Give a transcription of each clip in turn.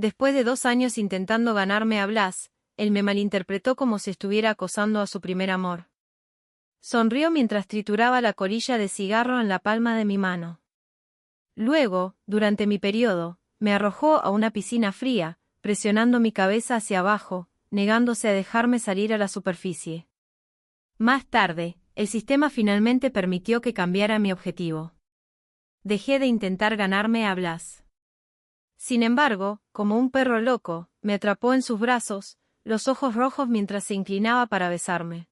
Después de 2 años intentando ganarme a Blas, él me malinterpretó como si estuviera acosando a su primer amor. Sonrió mientras trituraba la colilla de cigarro en la palma de mi mano. Luego, durante mi periodo, me arrojó a una piscina fría, presionando mi cabeza hacia abajo, negándose a dejarme salir a la superficie. Más tarde, el sistema finalmente permitió que cambiara mi objetivo. Dejé de intentar ganarme a Blas. Sin embargo, como un perro loco, me atrapó en sus brazos, los ojos rojos mientras se inclinaba para besarme.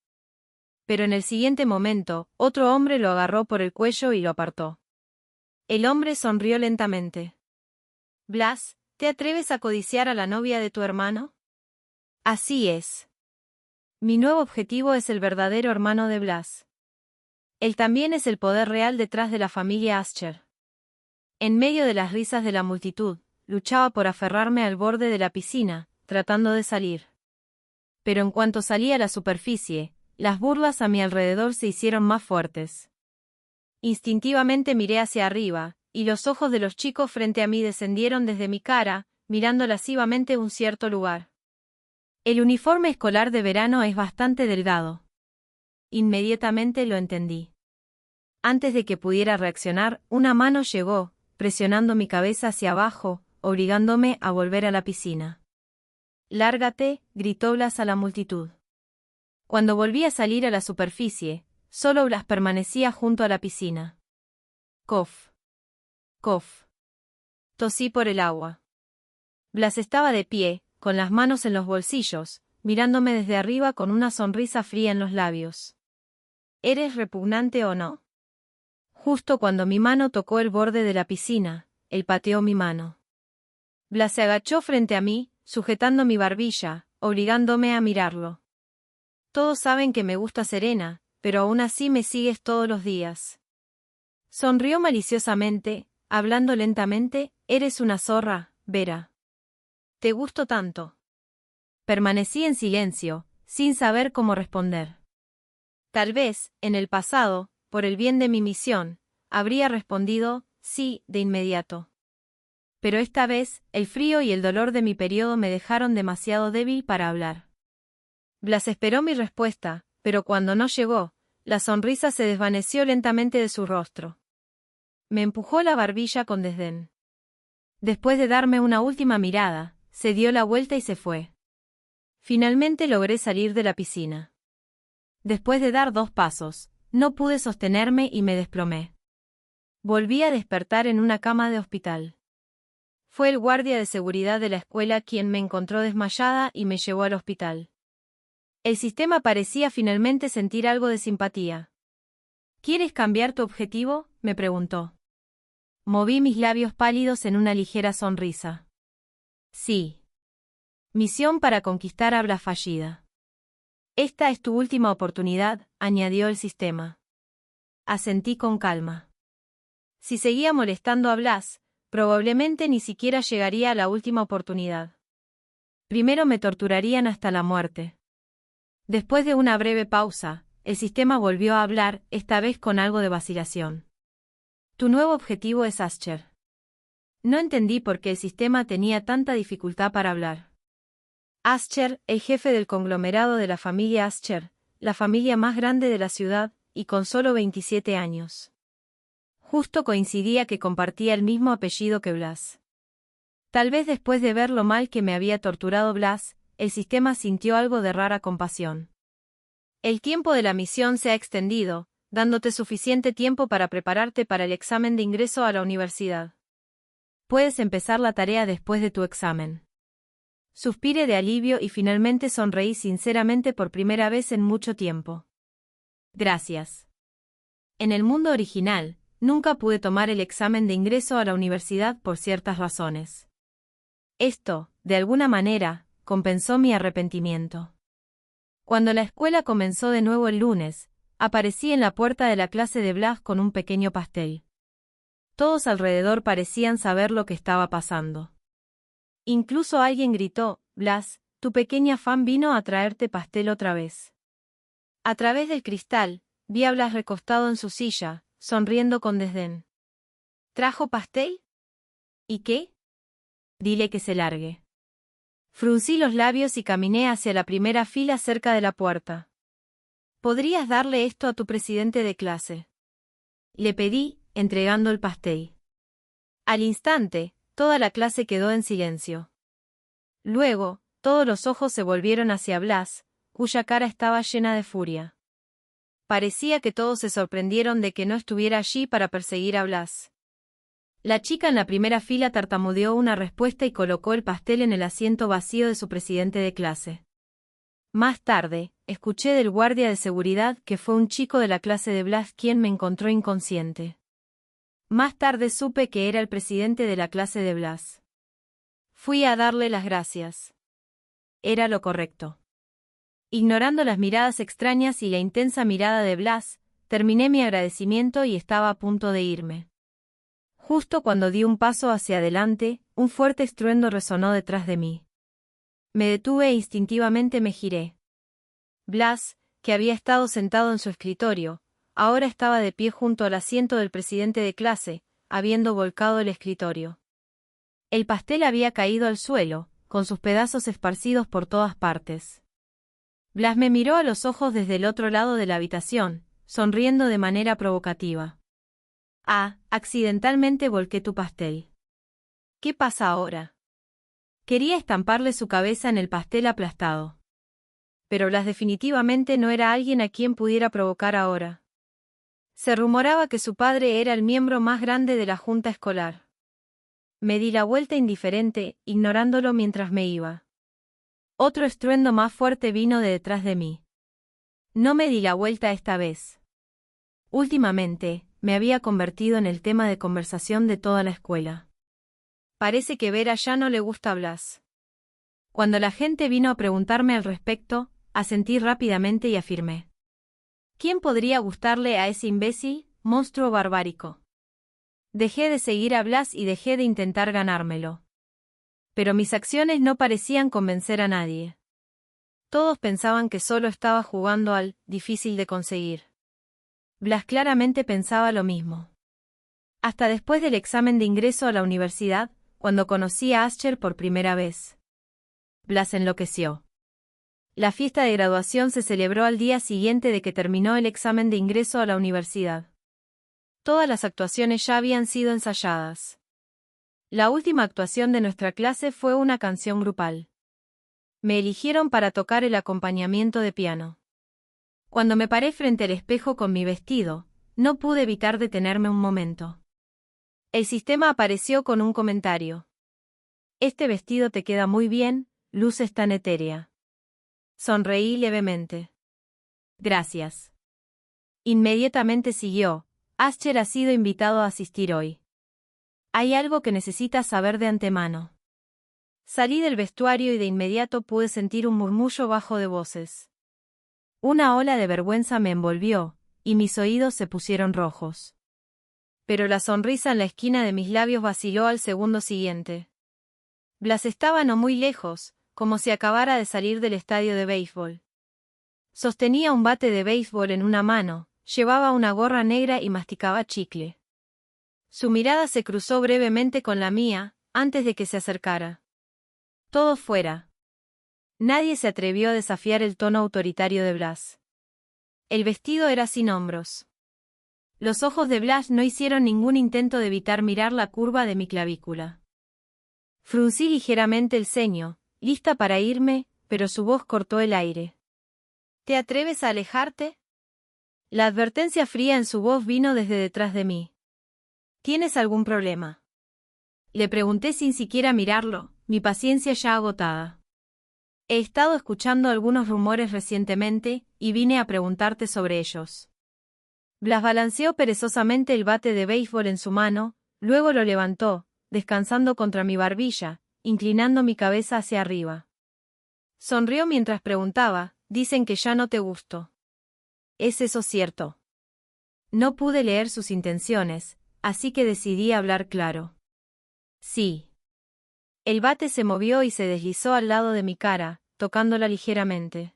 Pero en el siguiente momento, otro hombre lo agarró por el cuello y lo apartó. El hombre sonrió lentamente. Blas, ¿te atreves a codiciar a la novia de tu hermano? Así es. Mi nuevo objetivo es el verdadero hermano de Blas. Él también es el poder real detrás de la familia Ascher. En medio de las risas de la multitud, luchaba por aferrarme al borde de la piscina, tratando de salir. Pero en cuanto salí a la superficie, las burlas a mi alrededor se hicieron más fuertes. Instintivamente miré hacia arriba, y los ojos de los chicos frente a mí descendieron desde mi cara, mirando lascivamente un cierto lugar. El uniforme escolar de verano es bastante delgado. Inmediatamente lo entendí. Antes de que pudiera reaccionar, una mano llegó, presionando mi cabeza hacia abajo, obligándome a volver a la piscina. «Lárgate», gritó Blas a la multitud. Cuando volví a salir a la superficie, solo Blas permanecía junto a la piscina. Cof. Cof. Tosí por el agua. Blas estaba de pie, con las manos en los bolsillos, mirándome desde arriba con una sonrisa fría en los labios. ¿Eres repugnante o no? Justo cuando mi mano tocó el borde de la piscina, él pateó mi mano. Blas se agachó frente a mí, sujetando mi barbilla, obligándome a mirarlo. Todos saben que me gusta Serena, pero aún así me sigues todos los días. Sonrió maliciosamente, hablando lentamente, eres una zorra, Vera. ¿Te gusto tanto? Permanecí en silencio, sin saber cómo responder. Tal vez, en el pasado, por el bien de mi misión, habría respondido, sí, de inmediato. Pero esta vez, el frío y el dolor de mi periodo me dejaron demasiado débil para hablar. Blas esperó mi respuesta, pero cuando no llegó, la sonrisa se desvaneció lentamente de su rostro. Me empujó la barbilla con desdén. Después de darme una última mirada, se dio la vuelta y se fue. Finalmente logré salir de la piscina. Después de dar 2 pasos, no pude sostenerme y me desplomé. Volví a despertar en una cama de hospital. Fue el guardia de seguridad de la escuela quien me encontró desmayada y me llevó al hospital. El sistema parecía finalmente sentir algo de simpatía. ¿Quieres cambiar tu objetivo?, me preguntó. Moví mis labios pálidos en una ligera sonrisa. Sí. Misión para conquistar a Blas fallida. Esta es tu última oportunidad, añadió el sistema. Asentí con calma. Si seguía molestando a Blas, probablemente ni siquiera llegaría a la última oportunidad. Primero me torturarían hasta la muerte. Después de una breve pausa, el sistema volvió a hablar, esta vez con algo de vacilación. Tu nuevo objetivo es Ascher. No entendí por qué el sistema tenía tanta dificultad para hablar. Ascher, el jefe del conglomerado de la familia Ascher, la familia más grande de la ciudad, y con solo 27 años. Justo coincidía que compartía el mismo apellido que Blas. Tal vez después de ver lo mal que me había torturado Blas, el sistema sintió algo de rara compasión. El tiempo de la misión se ha extendido, dándote suficiente tiempo para prepararte para el examen de ingreso a la universidad. Puedes empezar la tarea después de tu examen. Suspiré de alivio y finalmente sonreí sinceramente por primera vez en mucho tiempo. Gracias. En el mundo original, nunca pude tomar el examen de ingreso a la universidad por ciertas razones. Esto, de alguna manera, compensó mi arrepentimiento. Cuando la escuela comenzó de nuevo el lunes, aparecí en la puerta de la clase de Blas con un pequeño pastel. Todos alrededor parecían saber lo que estaba pasando. Incluso alguien gritó, Blas, tu pequeña fan vino a traerte pastel otra vez. A través del cristal, vi a Blas recostado en su silla, sonriendo con desdén. ¿Trajo pastel? ¿Y qué? Dile que se largue. Fruncí los labios y caminé hacia la primera fila cerca de la puerta. ¿Podrías darle esto a tu presidente de clase? Le pedí, entregando el pastel. Al instante, toda la clase quedó en silencio. Luego, todos los ojos se volvieron hacia Blas, cuya cara estaba llena de furia. Parecía que todos se sorprendieron de que no estuviera allí para perseguir a Blas. La chica en la primera fila tartamudeó una respuesta y colocó el pastel en el asiento vacío de su presidente de clase. Más tarde, escuché del guardia de seguridad que fue un chico de la clase de Blas quien me encontró inconsciente. Más tarde supe que era el presidente de la clase de Blas. Fui a darle las gracias. Era lo correcto. Ignorando las miradas extrañas y la intensa mirada de Blas, terminé mi agradecimiento y estaba a punto de irme. Justo cuando di un paso hacia adelante, un fuerte estruendo resonó detrás de mí. Me detuve e instintivamente me giré. Blas, que había estado sentado en su escritorio, ahora estaba de pie junto al asiento del presidente de clase, habiendo volcado el escritorio. El pastel había caído al suelo, con sus pedazos esparcidos por todas partes. Blas me miró a los ojos desde el otro lado de la habitación, sonriendo de manera provocativa. Ah, accidentalmente volqué tu pastel. ¿Qué pasa ahora? Quería estamparle su cabeza en el pastel aplastado. Pero Blas definitivamente no era alguien a quien pudiera provocar ahora. Se rumoraba que su padre era el miembro más grande de la junta escolar. Me di la vuelta indiferente, ignorándolo mientras me iba. Otro estruendo más fuerte vino de detrás de mí. No me di la vuelta esta vez. Últimamente, me había convertido en el tema de conversación de toda la escuela. Parece que Vera ya no le gusta a Blas. Cuando la gente vino a preguntarme al respecto, asentí rápidamente y afirmé. ¿Quién podría gustarle a ese imbécil, monstruo barbárico? Dejé de seguir a Blas y dejé de intentar ganármelo. Pero mis acciones no parecían convencer a nadie. Todos pensaban que solo estaba jugando al difícil de conseguir. Blas claramente pensaba lo mismo. Hasta después del examen de ingreso a la universidad, cuando conocí a Ascher por primera vez. Blas enloqueció. La fiesta de graduación se celebró al día siguiente de que terminó el examen de ingreso a la universidad. Todas las actuaciones ya habían sido ensayadas. La última actuación de nuestra clase fue una canción grupal. Me eligieron para tocar el acompañamiento de piano. Cuando me paré frente al espejo con mi vestido, no pude evitar detenerme un momento. El sistema apareció con un comentario. Este vestido te queda muy bien, luces tan etérea. Sonreí levemente. Gracias. Inmediatamente siguió. Ascher ha sido invitado a asistir hoy. Hay algo que necesitas saber de antemano. Salí del vestuario y de inmediato pude sentir un murmullo bajo de voces. Una ola de vergüenza me envolvió, y mis oídos se pusieron rojos. Pero la sonrisa en la esquina de mis labios vaciló al segundo siguiente. Blas estaba no muy lejos, como si acabara de salir del estadio de béisbol. Sostenía un bate de béisbol en una mano, llevaba una gorra negra y masticaba chicle. Su mirada se cruzó brevemente con la mía, antes de que se acercara. Todo fuera. Nadie se atrevió a desafiar el tono autoritario de Blas. El vestido era sin hombros. Los ojos de Blas no hicieron ningún intento de evitar mirar la curva de mi clavícula. Fruncí ligeramente el ceño, lista para irme, pero su voz cortó el aire. ¿Te atreves a alejarte? La advertencia fría en su voz vino desde detrás de mí. ¿Tienes algún problema? Le pregunté sin siquiera mirarlo, mi paciencia ya agotada. He estado escuchando algunos rumores recientemente, y vine a preguntarte sobre ellos. Blas balanceó perezosamente el bate de béisbol en su mano, luego lo levantó, descansando contra mi barbilla, inclinando mi cabeza hacia arriba. Sonrió mientras preguntaba, dicen que ya no te gusto. ¿Es eso cierto? No pude leer sus intenciones, así que decidí hablar claro. Sí. El bate se movió y se deslizó al lado de mi cara, tocándola ligeramente.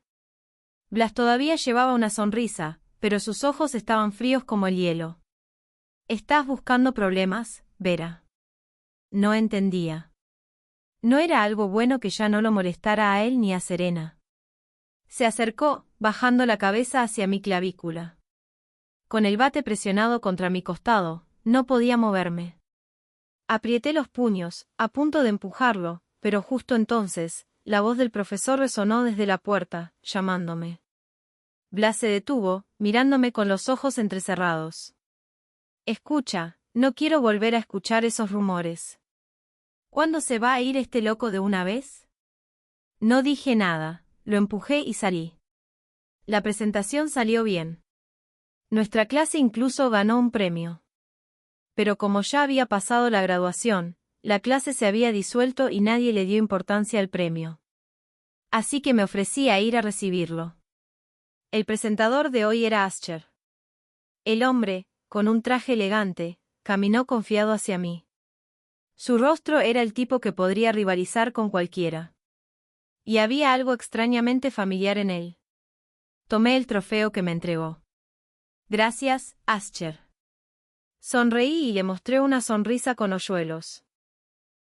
Blas todavía llevaba una sonrisa, pero sus ojos estaban fríos como el hielo. ¿Estás buscando problemas, Vera? No entendía. No era algo bueno que ya no lo molestara a él ni a Serena. Se acercó, bajando la cabeza hacia mi clavícula. Con el bate presionado contra mi costado, no podía moverme. Aprieté los puños, a punto de empujarlo, pero justo entonces, la voz del profesor resonó desde la puerta, llamándome. Blas se detuvo, mirándome con los ojos entrecerrados. Escucha, no quiero volver a escuchar esos rumores. ¿Cuándo se va a ir este loco de una vez? No dije nada, lo empujé y salí. La presentación salió bien. Nuestra clase incluso ganó un premio. Pero como ya había pasado la graduación, la clase se había disuelto y nadie le dio importancia al premio. Así que me ofrecí a ir a recibirlo. El presentador de hoy era Ascher. El hombre, con un traje elegante, caminó confiado hacia mí. Su rostro era el tipo que podría rivalizar con cualquiera. Y había algo extrañamente familiar en él. Tomé el trofeo que me entregó. Gracias, Ascher. Sonreí y le mostré una sonrisa con hoyuelos.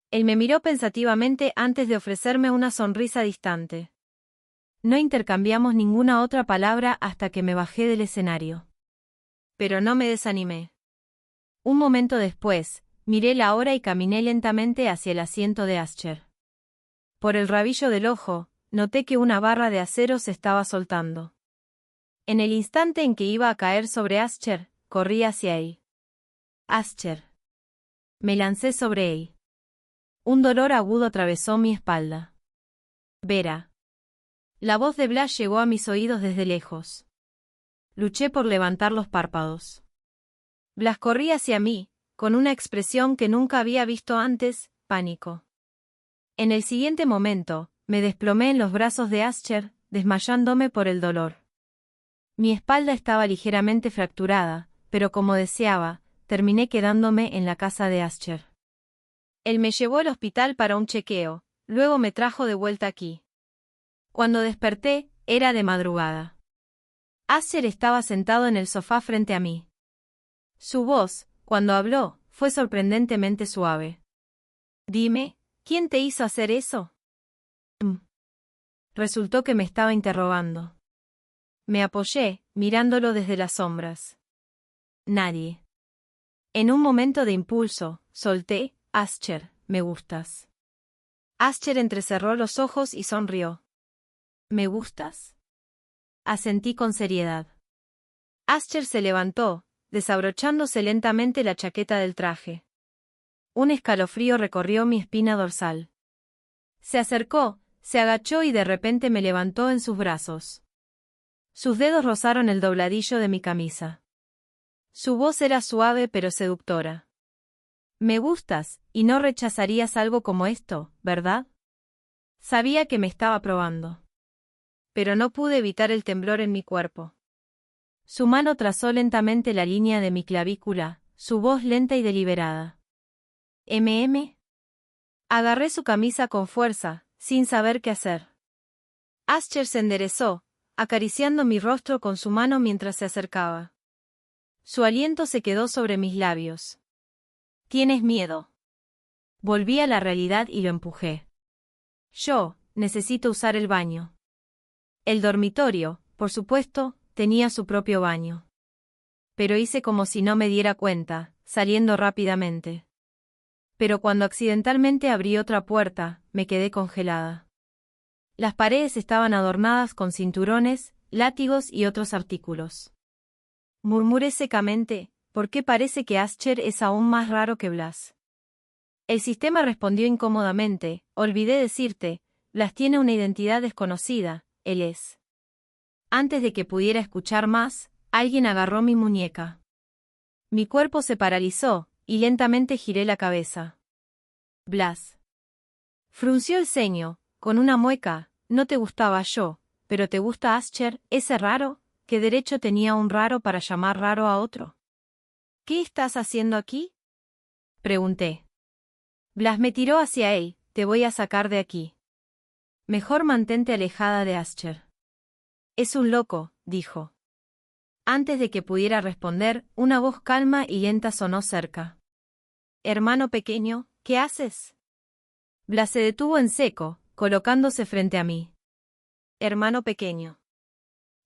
Él me miró pensativamente antes de ofrecerme una sonrisa distante. No intercambiamos ninguna otra palabra hasta que me bajé del escenario. Pero no me desanimé. Un momento después, miré la hora y caminé lentamente hacia el asiento de Ascher. Por el rabillo del ojo, noté que una barra de acero se estaba soltando. En el instante en que iba a caer sobre Ascher, corrí hacia él. Ascher. Me lancé sobre él. Un dolor agudo atravesó mi espalda. Vera. La voz de Blas llegó a mis oídos desde lejos. Luché por levantar los párpados. Blas corría hacia mí, con una expresión que nunca había visto antes, pánico. En el siguiente momento, me desplomé en los brazos de Ascher, desmayándome por el dolor. Mi espalda estaba ligeramente fracturada, pero como deseaba, terminé quedándome en la casa de Ascher. Él me llevó al hospital para un chequeo, luego me trajo de vuelta aquí. Cuando desperté, era de madrugada. Ascher estaba sentado en el sofá frente a mí. Su voz, cuando habló, fue sorprendentemente suave. Dime, ¿quién te hizo hacer eso? Resultó que me estaba interrogando. Me apoyé, mirándolo desde las sombras. Nadie. En un momento de impulso, solté, Ascher, me gustas. Ascher entrecerró los ojos y sonrió. ¿Me gustas? Asentí con seriedad. Ascher se levantó, desabrochándose lentamente la chaqueta del traje. Un escalofrío recorrió mi espina dorsal. Se acercó, se agachó y de repente me levantó en sus brazos. Sus dedos rozaron el dobladillo de mi camisa. Su voz era suave pero seductora. Me gustas, y no rechazarías algo como esto, ¿verdad? Sabía que me estaba probando. Pero no pude evitar el temblor en mi cuerpo. Su mano trazó lentamente la línea de mi clavícula, su voz lenta y deliberada. ¿MM? Agarré su camisa con fuerza, sin saber qué hacer. Ascher se enderezó, acariciando mi rostro con su mano mientras se acercaba. Su aliento se quedó sobre mis labios. ¿Tienes miedo? Volví a la realidad y lo empujé. Yo, necesito usar el baño. El dormitorio, por supuesto, tenía su propio baño. Pero hice como si no me diera cuenta, saliendo rápidamente. Pero cuando accidentalmente abrí otra puerta, me quedé congelada. Las paredes estaban adornadas con cinturones, látigos y otros artículos. Murmuré secamente, ¿por qué parece que Ascher es aún más raro que Blas? El sistema respondió incómodamente, olvidé decirte, Blas tiene una identidad desconocida, él es. Antes de que pudiera escuchar más, alguien agarró mi muñeca. Mi cuerpo se paralizó, y lentamente giré la cabeza. Blas. Frunció el ceño, con una mueca, no te gustaba yo, pero te gusta Ascher, ese raro, ¿qué derecho tenía un raro para llamar raro a otro? ¿Qué estás haciendo aquí? Pregunté. Blas me tiró hacia él, te voy a sacar de aquí. Mejor mantente alejada de Ascher. Es un loco, dijo. Antes de que pudiera responder, una voz calma y lenta sonó cerca. Hermano pequeño, ¿qué haces? Blas se detuvo en seco, colocándose frente a mí. Hermano pequeño.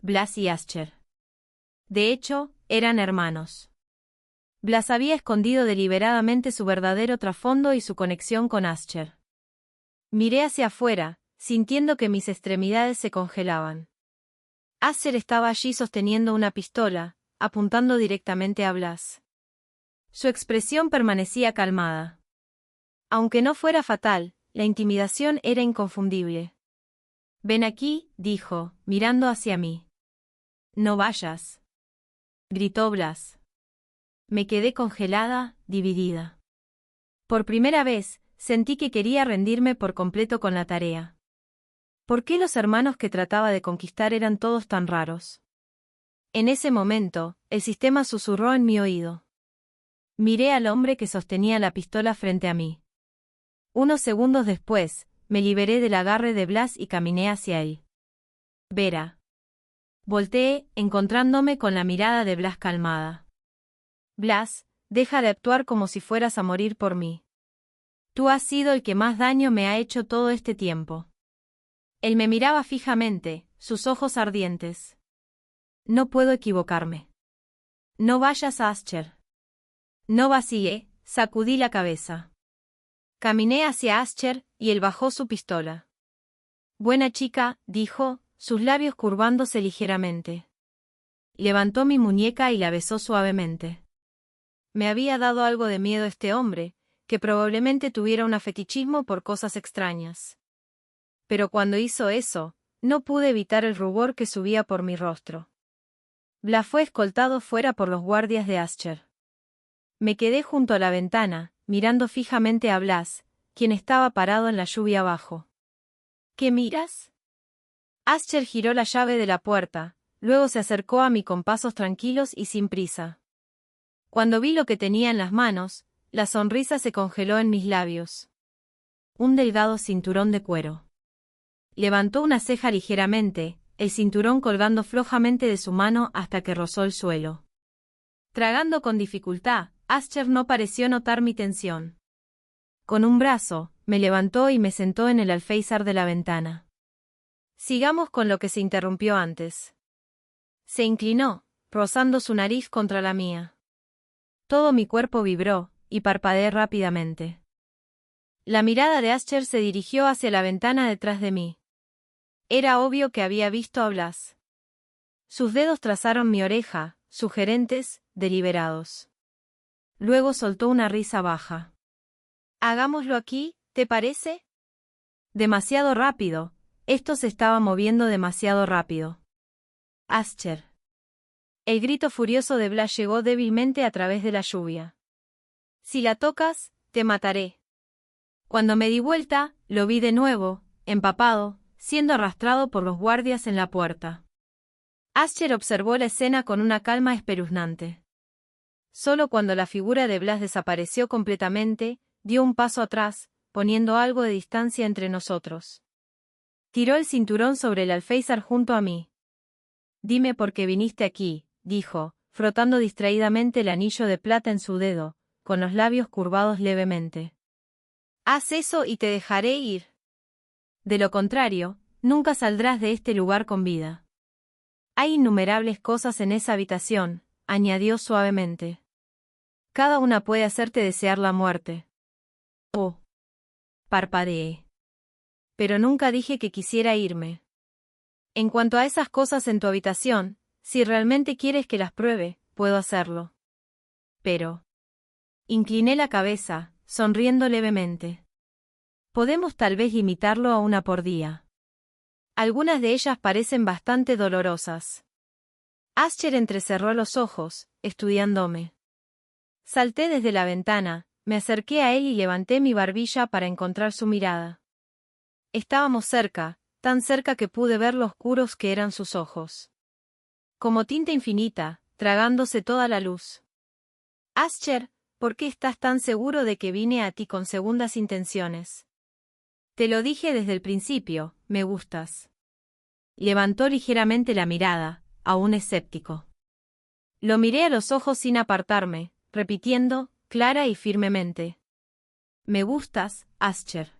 Blas y Ascher. De hecho, eran hermanos. Blas había escondido deliberadamente su verdadero trasfondo y su conexión con Ascher. Miré hacia afuera, sintiendo que mis extremidades se congelaban. Ascher estaba allí sosteniendo una pistola, apuntando directamente a Blas. Su expresión permanecía calmada. Aunque no fuera fatal, la intimidación era inconfundible. «Ven aquí», dijo, mirando hacia mí. «No vayas», gritó Blas. Me quedé congelada, dividida. Por primera vez, sentí que quería rendirme por completo con la tarea. ¿Por qué los hermanos que trataba de conquistar eran todos tan raros? En ese momento, el sistema susurró en mi oído. Miré al hombre que sostenía la pistola frente a mí. Unos segundos después, me liberé del agarre de Blas y caminé hacia él. Vera. Volteé, encontrándome con la mirada de Blas calmada. Blas, deja de actuar como si fueras a morir por mí. Tú has sido el que más daño me ha hecho todo este tiempo. Él me miraba fijamente, sus ojos ardientes. No puedo equivocarme. No vayas a Ascher. No vacíe, sacudí la cabeza. Caminé hacia Ascher, y él bajó su pistola. Buena chica, dijo, sus labios curvándose ligeramente. Levantó mi muñeca y la besó suavemente. Me había dado algo de miedo este hombre, que probablemente tuviera un fetichismo por cosas extrañas. Pero cuando hizo eso, no pude evitar el rubor que subía por mi rostro. Blas fue escoltado fuera por los guardias de Ascher. Me quedé junto a la ventana, mirando fijamente a Blas, quien estaba parado en la lluvia abajo. ¿Qué miras? Ascher giró la llave de la puerta, luego se acercó a mí con pasos tranquilos y sin prisa. Cuando vi lo que tenía en las manos, la sonrisa se congeló en mis labios. Un delgado cinturón de cuero. Levantó una ceja ligeramente, el cinturón colgando flojamente de su mano hasta que rozó el suelo. Tragando con dificultad, Ascher no pareció notar mi tensión. Con un brazo, me levantó y me sentó en el alféizar de la ventana. Sigamos con lo que se interrumpió antes. Se inclinó, rozando su nariz contra la mía. Todo mi cuerpo vibró, y parpadeé rápidamente. La mirada de Ascher se dirigió hacia la ventana detrás de mí. Era obvio que había visto a Blas. Sus dedos trazaron mi oreja, sugerentes, deliberados. Luego soltó una risa baja. «Hagámoslo aquí, ¿te parece?» Demasiado rápido, esto se estaba moviendo demasiado rápido. Ascher. El grito furioso de Blas llegó débilmente a través de la lluvia. «Si la tocas, te mataré». Cuando me di vuelta, lo vi de nuevo, empapado, siendo arrastrado por los guardias en la puerta. Ascher observó la escena con una calma espeluznante. Solo cuando la figura de Blas desapareció completamente, dio un paso atrás, poniendo algo de distancia entre nosotros. Tiró el cinturón sobre el alféizar junto a mí. «Dime por qué viniste aquí», dijo, frotando distraídamente el anillo de plata en su dedo, con los labios curvados levemente. «Haz eso y te dejaré ir. De lo contrario, nunca saldrás de este lugar con vida. Hay innumerables cosas en esa habitación», añadió suavemente. «Cada una puede hacerte desear la muerte». «Oh». Parpadeé. «Pero nunca dije que quisiera irme. En cuanto a esas cosas en tu habitación, si realmente quieres que las pruebe, puedo hacerlo. Pero...». Incliné la cabeza, sonriendo levemente. «Podemos tal vez limitarlo a una por día. Algunas de ellas parecen bastante dolorosas». Ascher entrecerró los ojos, estudiándome. Salté desde la ventana, me acerqué a él y levanté mi barbilla para encontrar su mirada. Estábamos cerca, tan cerca que pude ver lo oscuros que eran sus ojos. Como tinta infinita, tragándose toda la luz. «Ascher, ¿por qué estás tan seguro de que vine a ti con segundas intenciones? Te lo dije desde el principio, me gustas». Levantó ligeramente la mirada, aún escéptico. Lo miré a los ojos sin apartarme, repitiendo, clara y firmemente. «Me gustas, Ascher».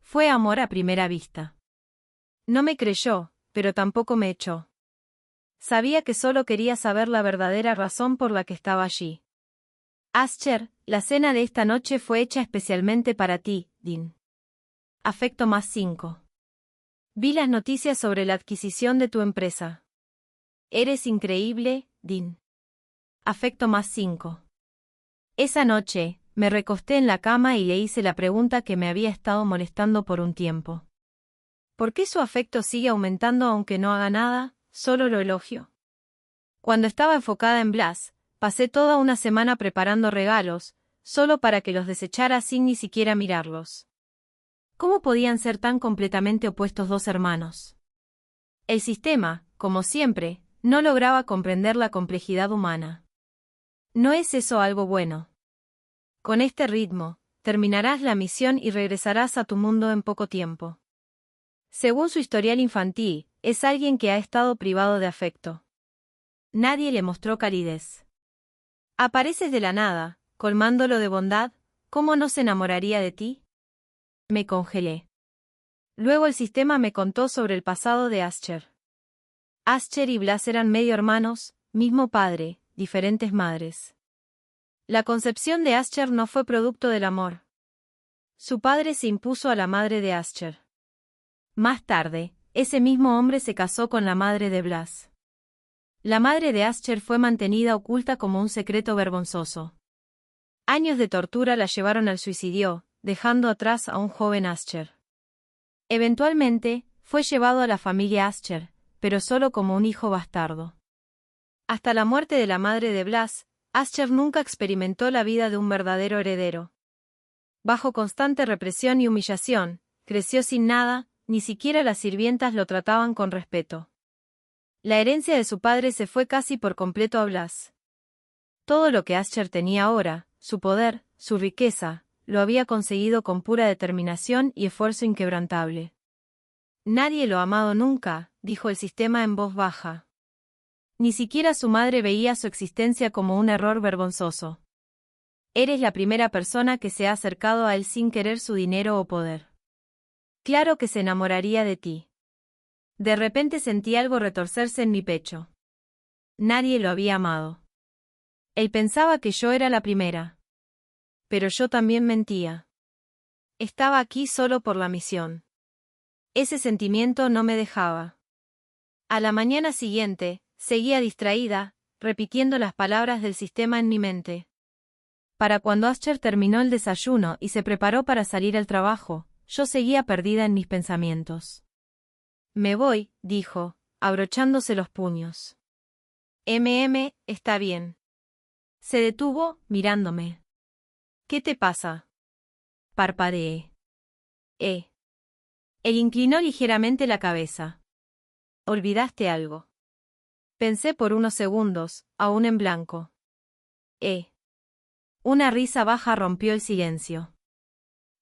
Fue amor a primera vista. No me creyó, pero tampoco me echó. Sabía que solo quería saber la verdadera razón por la que estaba allí. Ascher, la cena de esta noche fue hecha especialmente para ti, Dean. Afecto +5. Vi las noticias sobre la adquisición de tu empresa. Eres increíble, Dean. Afecto +5. Esa noche, me recosté en la cama y le hice la pregunta que me había estado molestando por un tiempo. ¿Por qué su afecto sigue aumentando aunque no haga nada? Solo lo elogio. Cuando estaba enfocada en Blas, pasé toda una semana preparando regalos, solo para que los desechara sin ni siquiera mirarlos. ¿Cómo podían ser tan completamente opuestos dos hermanos? El sistema, como siempre, no lograba comprender la complejidad humana. ¿No es eso algo bueno? Con este ritmo, terminarás la misión y regresarás a tu mundo en poco tiempo. Según su historial infantil, es alguien que ha estado privado de afecto. Nadie le mostró calidez. Apareces de la nada, colmándolo de bondad, ¿cómo no se enamoraría de ti? Me congelé. Luego el sistema me contó sobre el pasado de Ascher. Ascher y Blas eran medio hermanos, mismo padre, diferentes madres. La concepción de Ascher no fue producto del amor. Su padre se impuso a la madre de Ascher. Más tarde, ese mismo hombre se casó con la madre de Blas. La madre de Ascher fue mantenida oculta como un secreto vergonzoso. Años de tortura la llevaron al suicidio, dejando atrás a un joven Ascher. Eventualmente, fue llevado a la familia Ascher, pero solo como un hijo bastardo. Hasta la muerte de la madre de Blas, Ascher nunca experimentó la vida de un verdadero heredero. Bajo constante represión y humillación, creció sin nada, ni siquiera las sirvientas lo trataban con respeto. La herencia de su padre se fue casi por completo a Blas. Todo lo que Ascher tenía ahora, su poder, su riqueza, lo había conseguido con pura determinación y esfuerzo inquebrantable. Nadie lo ha amado nunca, dijo el sistema en voz baja. Ni siquiera su madre veía su existencia como un error vergonzoso. Eres la primera persona que se ha acercado a él sin querer su dinero o poder. Claro que se enamoraría de ti. De repente sentí algo retorcerse en mi pecho. Nadie lo había amado. Él pensaba que yo era la primera. Pero yo también mentía. Estaba aquí solo por la misión. Ese sentimiento no me dejaba. A la mañana siguiente, seguía distraída, repitiendo las palabras del sistema en mi mente. Para cuando Ascher terminó el desayuno y se preparó para salir al trabajo, yo seguía perdida en mis pensamientos. Me voy, dijo, abrochándose los puños. Está bien. Se detuvo, mirándome. ¿Qué te pasa? Parpadeé. Él inclinó ligeramente la cabeza. ¿Olvidaste algo? Pensé por unos segundos, aún en blanco. Una risa baja rompió el silencio.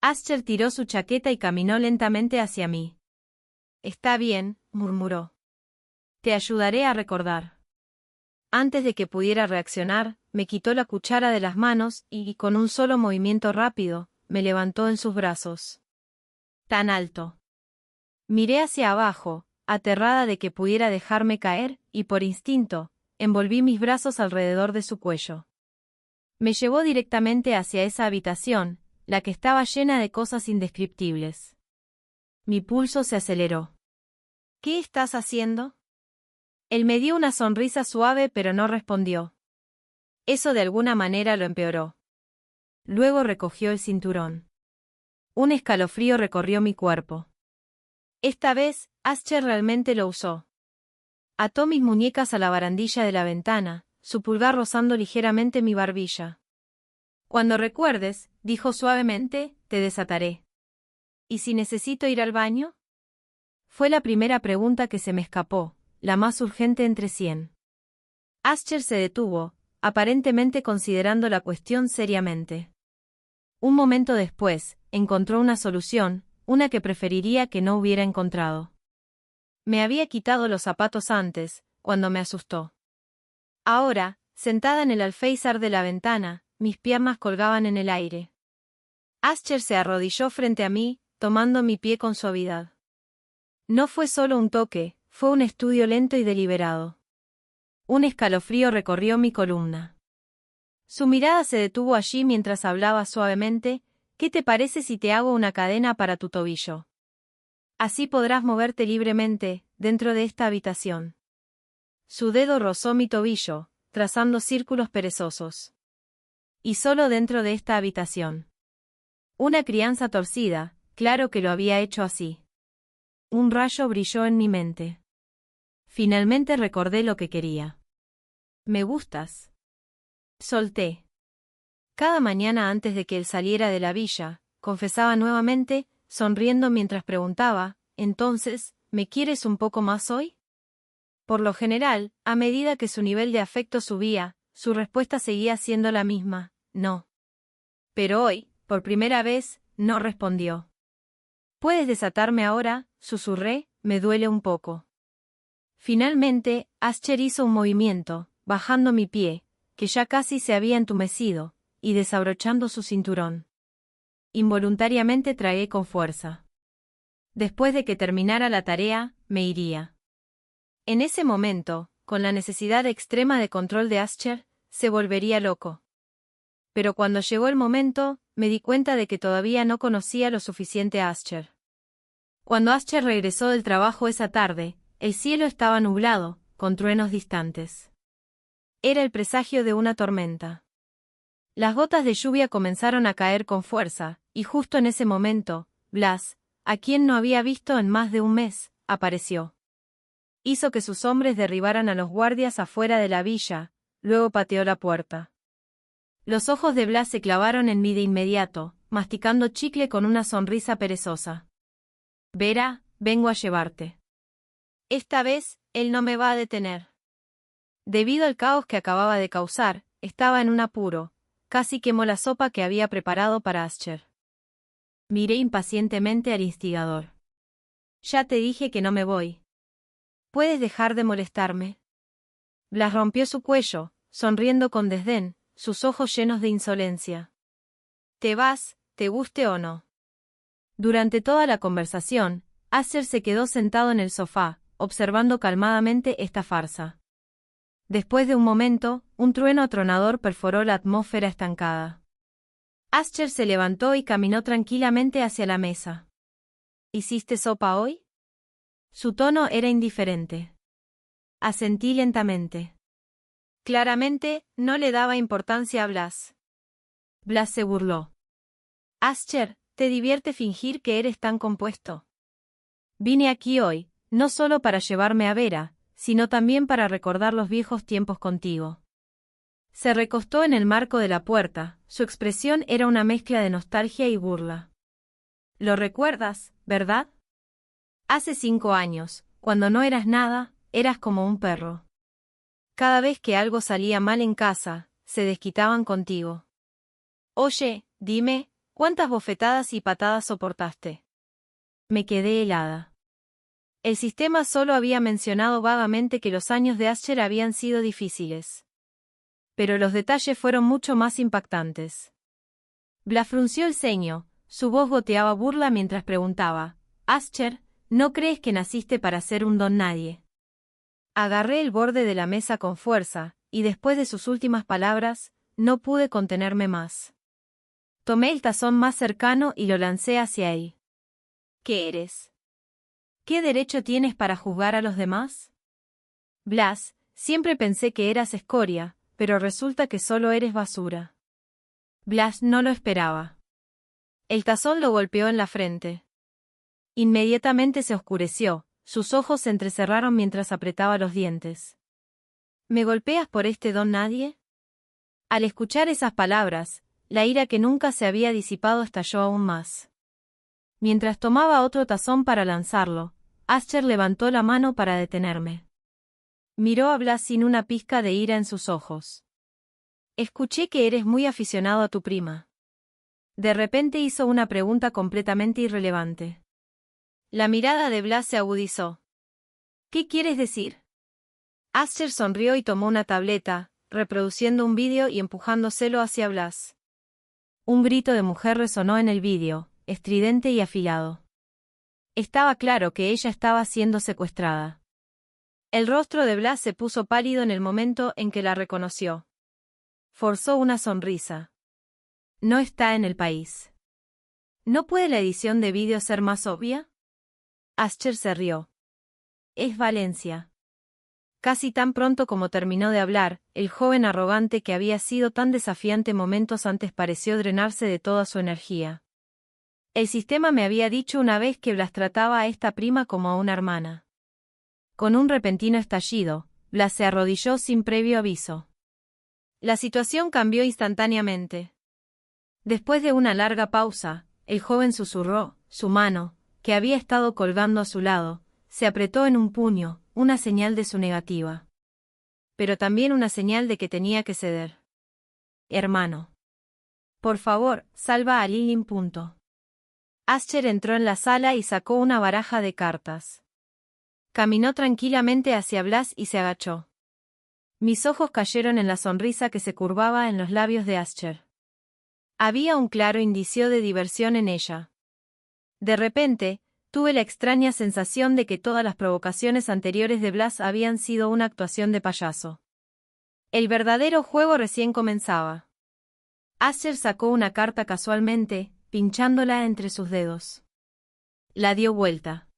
Ascher tiró su chaqueta y caminó lentamente hacia mí. Está bien, murmuró. Te ayudaré a recordar. Antes de que pudiera reaccionar, me quitó la cuchara de las manos y, con un solo movimiento rápido, me levantó en sus brazos. Tan alto. Miré hacia abajo, aterrada de que pudiera dejarme caer, y por instinto, envolví mis brazos alrededor de su cuello. Me llevó directamente hacia esa habitación, la que estaba llena de cosas indescriptibles. Mi pulso se aceleró. ¿Qué estás haciendo? Él me dio una sonrisa suave pero no respondió. Eso de alguna manera lo empeoró. Luego recogió el cinturón. Un escalofrío recorrió mi cuerpo. Esta vez, Ascher realmente lo usó. Ató mis muñecas a la barandilla de la ventana, su pulgar rozando ligeramente mi barbilla. Cuando recuerdes, dijo suavemente, te desataré. ¿Y si necesito ir al baño? Fue la primera pregunta que se me escapó, la más urgente entre 100. Ascher se detuvo, aparentemente considerando la cuestión seriamente. Un momento después, encontró una solución, una que preferiría que no hubiera encontrado. Me había quitado los zapatos antes, cuando me asustó. Ahora, sentada en el alféizar de la ventana, mis piernas colgaban en el aire. Ascher se arrodilló frente a mí, tomando mi pie con suavidad. No fue solo un toque, fue un estudio lento y deliberado. Un escalofrío recorrió mi columna. Su mirada se detuvo allí mientras hablaba suavemente. ¿Qué te parece si te hago una cadena para tu tobillo? Así podrás moverte libremente, dentro de esta habitación. Su dedo rozó mi tobillo, trazando círculos perezosos. Y solo dentro de esta habitación. Una crianza torcida, claro que lo había hecho así. Un rayo brilló en mi mente. Finalmente recordé lo que quería. Me gustas. Solté. Cada mañana antes de que él saliera de la villa, confesaba nuevamente, sonriendo mientras preguntaba, entonces, ¿me quieres un poco más hoy? Por lo general, a medida que su nivel de afecto subía, su respuesta seguía siendo la misma, no. Pero hoy, por primera vez, no respondió. ¿Puedes desatarme ahora?, susurré, me duele un poco. Finalmente, Ascher hizo un movimiento, bajando mi pie, que ya casi se había entumecido, y desabrochando su cinturón. Involuntariamente tragué con fuerza. Después de que terminara la tarea, me iría. En ese momento, con la necesidad extrema de control de Ascher, se volvería loco. Pero cuando llegó el momento, me di cuenta de que todavía no conocía lo suficiente a Ascher. Cuando Ascher regresó del trabajo esa tarde, el cielo estaba nublado, con truenos distantes. Era el presagio de una tormenta. Las gotas de lluvia comenzaron a caer con fuerza, y justo en ese momento, Blas, a quien no había visto en más de un mes, apareció. Hizo que sus hombres derribaran a los guardias afuera de la villa, luego pateó la puerta. Los ojos de Blas se clavaron en mí de inmediato, masticando chicle con una sonrisa perezosa. Vera, vengo a llevarte. Esta vez, él no me va a detener. Debido al caos que acababa de causar, estaba en un apuro, casi quemó la sopa que había preparado para Ascher. Miré impacientemente al instigador. Ya te dije que no me voy. ¿Puedes dejar de molestarme? Blas rompió su cuello, sonriendo con desdén, sus ojos llenos de insolencia. Te vas, te guste o no. Durante toda la conversación, Ascher se quedó sentado en el sofá, observando calmadamente esta farsa. Después de un momento, un trueno atronador perforó la atmósfera estancada. Ascher se levantó y caminó tranquilamente hacia la mesa. ¿Hiciste sopa hoy? Su tono era indiferente. Asentí lentamente. Claramente, no le daba importancia a Blas. Blas se burló. Ascher, ¿te divierte fingir que eres tan compuesto? Vine aquí hoy, no solo para llevarme a Vera, sino también para recordar los viejos tiempos contigo. Se recostó en el marco de la puerta, su expresión era una mezcla de nostalgia y burla. ¿Lo recuerdas, verdad? Hace 5 años, cuando no eras nada, eras como un perro. Cada vez que algo salía mal en casa, se desquitaban contigo. Oye, dime, ¿cuántas bofetadas y patadas soportaste? Me quedé helada. El sistema solo había mencionado vagamente que los años de Ascher habían sido difíciles. Pero los detalles fueron mucho más impactantes. Blas frunció el ceño, su voz goteaba burla mientras preguntaba, Ascher, ¿no crees que naciste para ser un don nadie? Agarré el borde de la mesa con fuerza, y después de sus últimas palabras, no pude contenerme más. Tomé el tazón más cercano y lo lancé hacia él. ¿Qué eres? ¿Qué derecho tienes para juzgar a los demás? Blas, siempre pensé que eras escoria, pero resulta que solo eres basura. Blas no lo esperaba. El tazón lo golpeó en la frente. Inmediatamente se oscureció, sus ojos se entrecerraron mientras apretaba los dientes. ¿Me golpeas por este don nadie? Al escuchar esas palabras, la ira que nunca se había disipado estalló aún más. Mientras tomaba otro tazón para lanzarlo, Ascher levantó la mano para detenerme. Miró a Blas sin una pizca de ira en sus ojos. Escuché que eres muy aficionado a tu prima. De repente hizo una pregunta completamente irrelevante. La mirada de Blas se agudizó. ¿Qué quieres decir? Ascher sonrió y tomó una tableta, reproduciendo un vídeo y empujándoselo hacia Blas. Un grito de mujer resonó en el vídeo, estridente y afilado. Estaba claro que ella estaba siendo secuestrada. El rostro de Blas se puso pálido en el momento en que la reconoció. Forzó una sonrisa. No está en el país. ¿No puede la edición de vídeo ser más obvia? Ascher se rió. Es Valencia. Casi tan pronto como terminó de hablar, el joven arrogante que había sido tan desafiante momentos antes pareció drenarse de toda su energía. El sistema me había dicho una vez que Blas trataba a esta prima como a una hermana. Con un repentino estallido, Blas se arrodilló sin previo aviso. La situación cambió instantáneamente. Después de una larga pausa, el joven susurró, su mano, que había estado colgando a su lado, se apretó en un puño, una señal de su negativa. Pero también una señal de que tenía que ceder. Hermano. Por favor, salva a Lilin. Ascher entró en la sala y sacó una baraja de cartas. Caminó tranquilamente hacia Blas y se agachó. Mis ojos cayeron en la sonrisa que se curvaba en los labios de Ascher. Había un claro indicio de diversión en ella. De repente, tuve la extraña sensación de que todas las provocaciones anteriores de Blas habían sido una actuación de payaso. El verdadero juego recién comenzaba. Ascher sacó una carta casualmente, pinchándola entre sus dedos. La dio vuelta.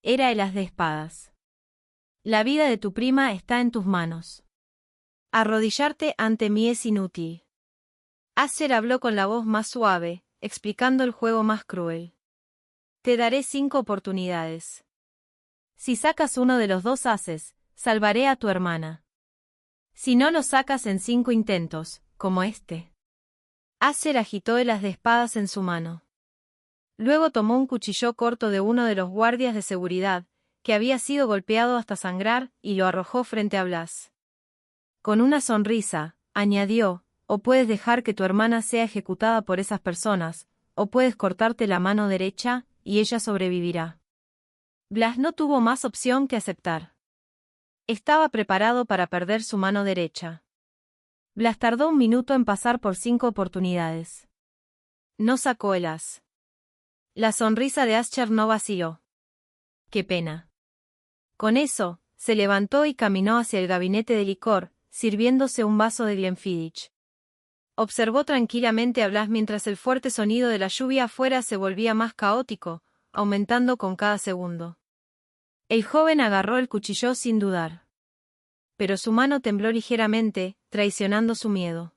Era el as de espadas. La vida de tu prima está en tus manos. Arrodillarte ante mí es inútil. Ascher habló con la voz más suave, explicando el juego más cruel. Te daré 5 oportunidades. Si sacas uno de los 2 ases, salvaré a tu hermana. Si no lo sacas en 5 intentos, como este. Ascher agitó el as de espadas en su mano. Luego tomó un cuchillo corto de uno de los guardias de seguridad, que había sido golpeado hasta sangrar, y lo arrojó frente a Blas. Con una sonrisa, añadió, o puedes dejar que tu hermana sea ejecutada por esas personas, o puedes cortarte la mano derecha, y ella sobrevivirá. Blas no tuvo más opción que aceptar. Estaba preparado para perder su mano derecha. Blas tardó un minuto en pasar por 5 oportunidades. No sacó el as. La sonrisa de Ascher no vaciló. ¡Qué pena! Con eso, se levantó y caminó hacia el gabinete de licor, sirviéndose un vaso de Glenfiddich. Observó tranquilamente a Blas mientras el fuerte sonido de la lluvia afuera se volvía más caótico, aumentando con cada segundo. El joven agarró el cuchillo sin dudar. Pero su mano tembló ligeramente, traicionando su miedo.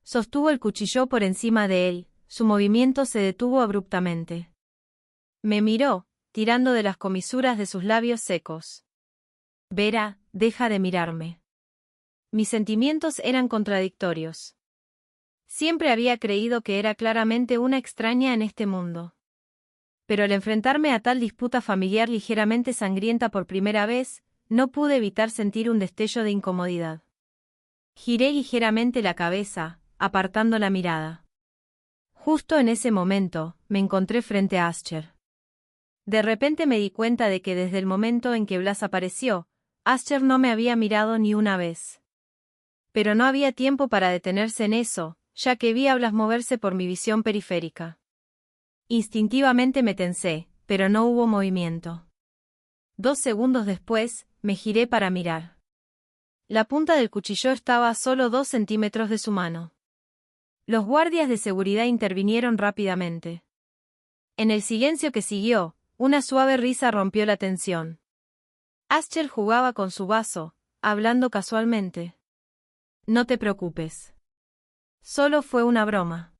Sostuvo el cuchillo por encima de él, su movimiento se detuvo abruptamente. Me miró, tirando de las comisuras de sus labios secos. Vera, deja de mirarme. Mis sentimientos eran contradictorios. Siempre había creído que era claramente una extraña en este mundo. Pero al enfrentarme a tal disputa familiar ligeramente sangrienta por primera vez, no pude evitar sentir un destello de incomodidad. Giré ligeramente la cabeza, apartando la mirada. Justo en ese momento, me encontré frente a Ascher. De repente me di cuenta de que desde el momento en que Blas apareció, Ascher no me había mirado ni una vez. Pero no había tiempo para detenerse en eso, ya que vi a Blas moverse por mi visión periférica. Instintivamente me tensé, pero no hubo movimiento. 2 segundos después, me giré para mirar. La punta del cuchillo estaba a solo 2 centímetros de su mano. Los guardias de seguridad intervinieron rápidamente. En el silencio que siguió, una suave risa rompió la tensión. Ascher jugaba con su vaso, hablando casualmente. No te preocupes. Solo fue una broma.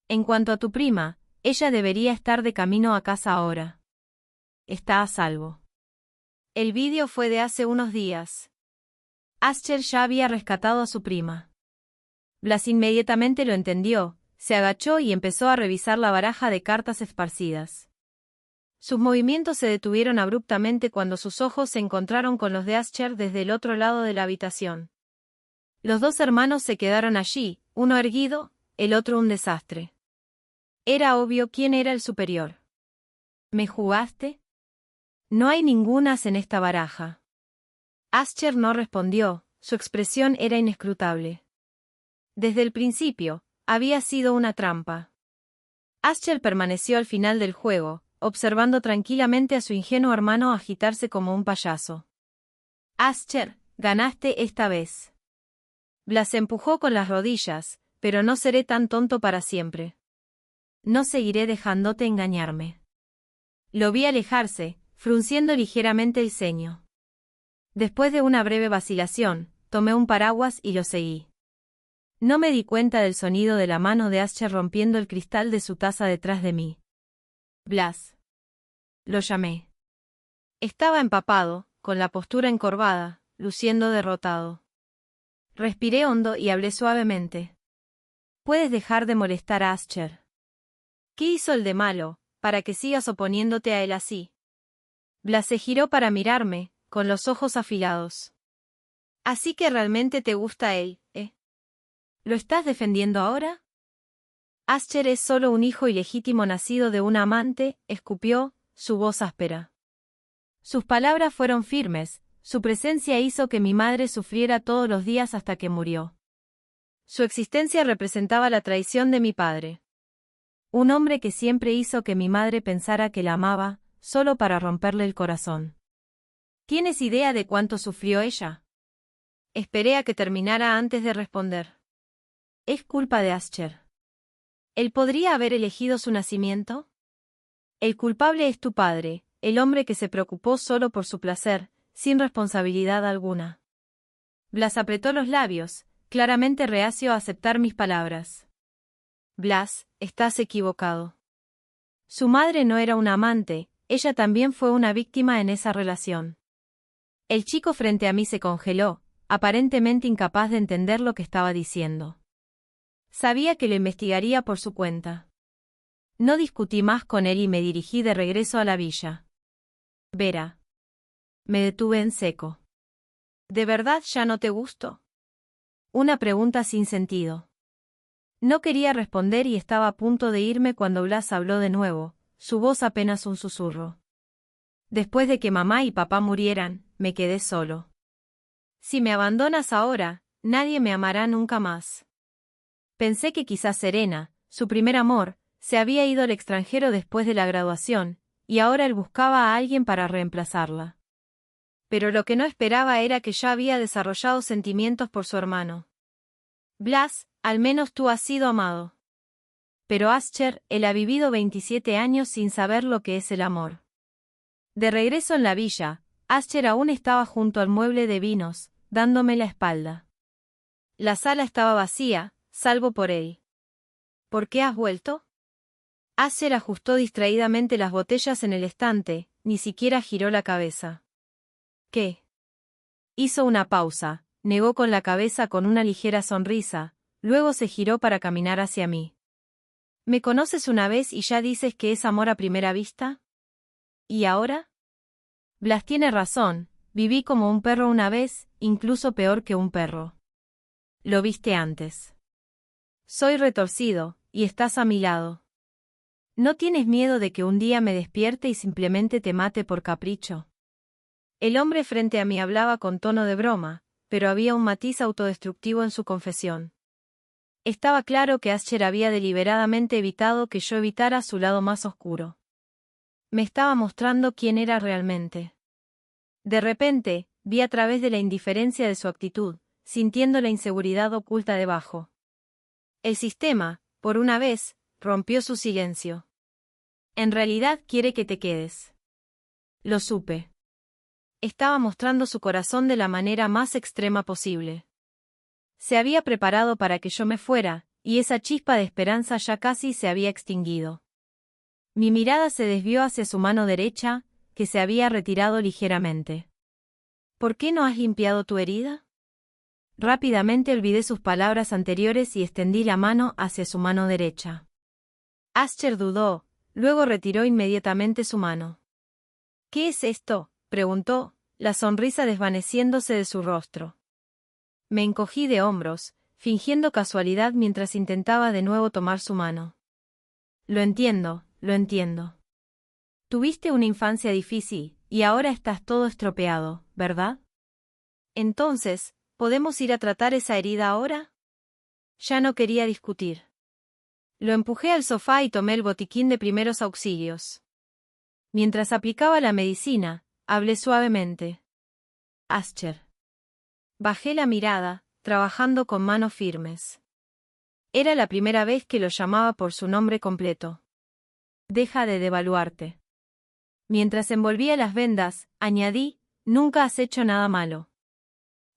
En cuanto a tu prima, ella debería estar de camino a casa ahora. Está a salvo. El vídeo fue de hace unos días. Ascher ya había rescatado a su prima. Blas inmediatamente lo entendió, se agachó y empezó a revisar la baraja de cartas esparcidas. Sus movimientos se detuvieron abruptamente cuando sus ojos se encontraron con los de Ascher desde el otro lado de la habitación. Los 2 hermanos se quedaron allí, uno erguido, el otro un desastre. Era obvio quién era el superior. ¿Me jugaste? No hay ningún as en esta baraja. Ascher no respondió, su expresión era inescrutable. Desde el principio, había sido una trampa. Ascher permaneció al final del juego, observando tranquilamente a su ingenuo hermano agitarse como un payaso. Ascher, ganaste esta vez. Blas se empujó con las rodillas, pero no seré tan tonto para siempre. No seguiré dejándote engañarme. Lo vi alejarse, frunciendo ligeramente el ceño. Después de una breve vacilación, tomé un paraguas y lo seguí. No me di cuenta del sonido de la mano de Ascher rompiendo el cristal de su taza detrás de mí. Blas. Lo llamé. Estaba empapado, con la postura encorvada, luciendo derrotado. Respiré hondo y hablé suavemente. ¿Puedes dejar de molestar a Ascher? ¿Qué hizo el de malo, para que sigas oponiéndote a él así? Blas se giró para mirarme, con los ojos afilados. Así que realmente te gusta él, ¿eh? ¿Lo estás defendiendo ahora? Ascher es solo un hijo ilegítimo nacido de una amante, escupió, su voz áspera. Sus palabras fueron firmes, su presencia hizo que mi madre sufriera todos los días hasta que murió. Su existencia representaba la traición de mi padre. Un hombre que siempre hizo que mi madre pensara que la amaba, solo para romperle el corazón. ¿Tienes idea de cuánto sufrió ella? Esperé a que terminara antes de responder. Es culpa de Ascher. ¿Él podría haber elegido su nacimiento? El culpable es tu padre, el hombre que se preocupó solo por su placer, sin responsabilidad alguna. Blas apretó los labios, claramente reacio a aceptar mis palabras. Blas, estás equivocado. Su madre no era una amante, ella también fue una víctima en esa relación. El chico frente a mí se congeló, aparentemente incapaz de entender lo que estaba diciendo. Sabía que lo investigaría por su cuenta. No discutí más con él y me dirigí de regreso a la villa. Vera. Me detuve en seco. ¿De verdad ya no te gusto? Una pregunta sin sentido. No quería responder y estaba a punto de irme cuando Blas habló de nuevo, su voz apenas un susurro. Después de que mamá y papá murieran, me quedé solo. Si me abandonas ahora, nadie me amará nunca más. Pensé que quizás Serena, su primer amor, se había ido al extranjero después de la graduación, y ahora él buscaba a alguien para reemplazarla. Pero lo que no esperaba era que ya había desarrollado sentimientos por su hermano. Blas, al menos tú has sido amado. Pero Ascher, él ha vivido 27 años sin saber lo que es el amor. De regreso en la villa, Ascher aún estaba junto al mueble de vinos, dándome la espalda. La sala estaba vacía, salvo por él. ¿Por qué has vuelto? Ascher ajustó distraídamente las botellas en el estante, ni siquiera giró la cabeza. ¿Qué? Hizo una pausa, negó con la cabeza con una ligera sonrisa, luego se giró para caminar hacia mí. ¿Me conoces una vez y ya dices que es amor a primera vista? ¿Y ahora? Blas tiene razón, viví como un perro una vez, incluso peor que un perro. Lo viste antes. Soy retorcido, y estás a mi lado. ¿No tienes miedo de que un día me despierte y simplemente te mate por capricho? El hombre frente a mí hablaba con tono de broma, pero había un matiz autodestructivo en su confesión. Estaba claro que Ascher había deliberadamente evitado que yo evitara su lado más oscuro. Me estaba mostrando quién era realmente. De repente, vi a través de la indiferencia de su actitud, sintiendo la inseguridad oculta debajo. El sistema, por una vez, rompió su silencio. En realidad quiere que te quedes. Lo supe. Estaba mostrando su corazón de la manera más extrema posible. Se había preparado para que yo me fuera, y esa chispa de esperanza ya casi se había extinguido. Mi mirada se desvió hacia su mano derecha, que se había retirado ligeramente. ¿Por qué no has limpiado tu herida? Rápidamente olvidé sus palabras anteriores y extendí la mano hacia su mano derecha. Ascher dudó, luego retiró inmediatamente su mano. ¿Qué es esto?, preguntó, la sonrisa desvaneciéndose de su rostro. Me encogí de hombros, fingiendo casualidad mientras intentaba de nuevo tomar su mano. Lo entiendo, lo entiendo. Tuviste una infancia difícil, y ahora estás todo estropeado, ¿verdad? Entonces, ¿podemos ir a tratar esa herida ahora? Ya no quería discutir. Lo empujé al sofá y tomé el botiquín de primeros auxilios. Mientras aplicaba la medicina, hablé suavemente. Ascher. Bajé la mirada, trabajando con manos firmes. Era la primera vez que lo llamaba por su nombre completo. Deja de devaluarte. Mientras envolvía las vendas, añadí, nunca has hecho nada malo.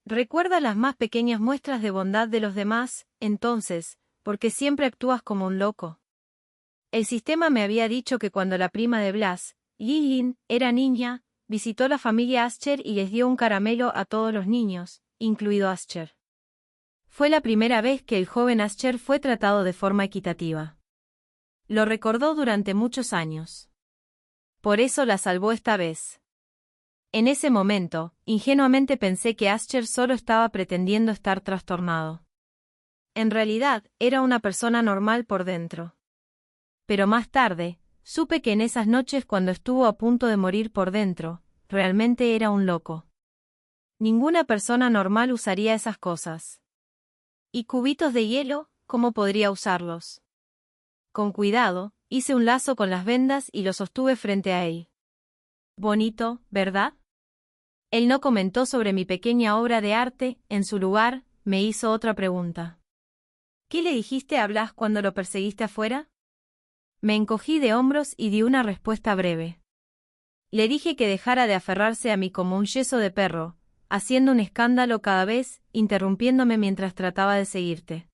Recuerda las más pequeñas muestras de bondad de los demás, entonces, porque siempre actúas como un loco. El sistema me había dicho que cuando la prima de Blas, Lillian, era niña, visitó la familia Ascher y les dio un caramelo a todos los niños, incluido Ascher. Fue la primera vez que el joven Ascher fue tratado de forma equitativa. Lo recordó durante muchos años. Por eso la salvó esta vez. En ese momento, ingenuamente pensé que Ascher solo estaba pretendiendo estar trastornado. En realidad, era una persona normal por dentro. Pero más tarde, supe que en esas noches cuando estuvo a punto de morir por dentro, realmente era un loco. Ninguna persona normal usaría esas cosas. ¿Y cubitos de hielo? ¿Cómo podría usarlos? Con cuidado, hice un lazo con las vendas y lo sostuve frente a él. Bonito, ¿verdad? Él no comentó sobre mi pequeña obra de arte, en su lugar, me hizo otra pregunta. ¿Qué le dijiste a Blas cuando lo perseguiste afuera? Me encogí de hombros y di una respuesta breve. Le dije que dejara de aferrarse a mí como un yeso de perro, haciendo un escándalo cada vez, interrumpiéndome mientras trataba de seguirte.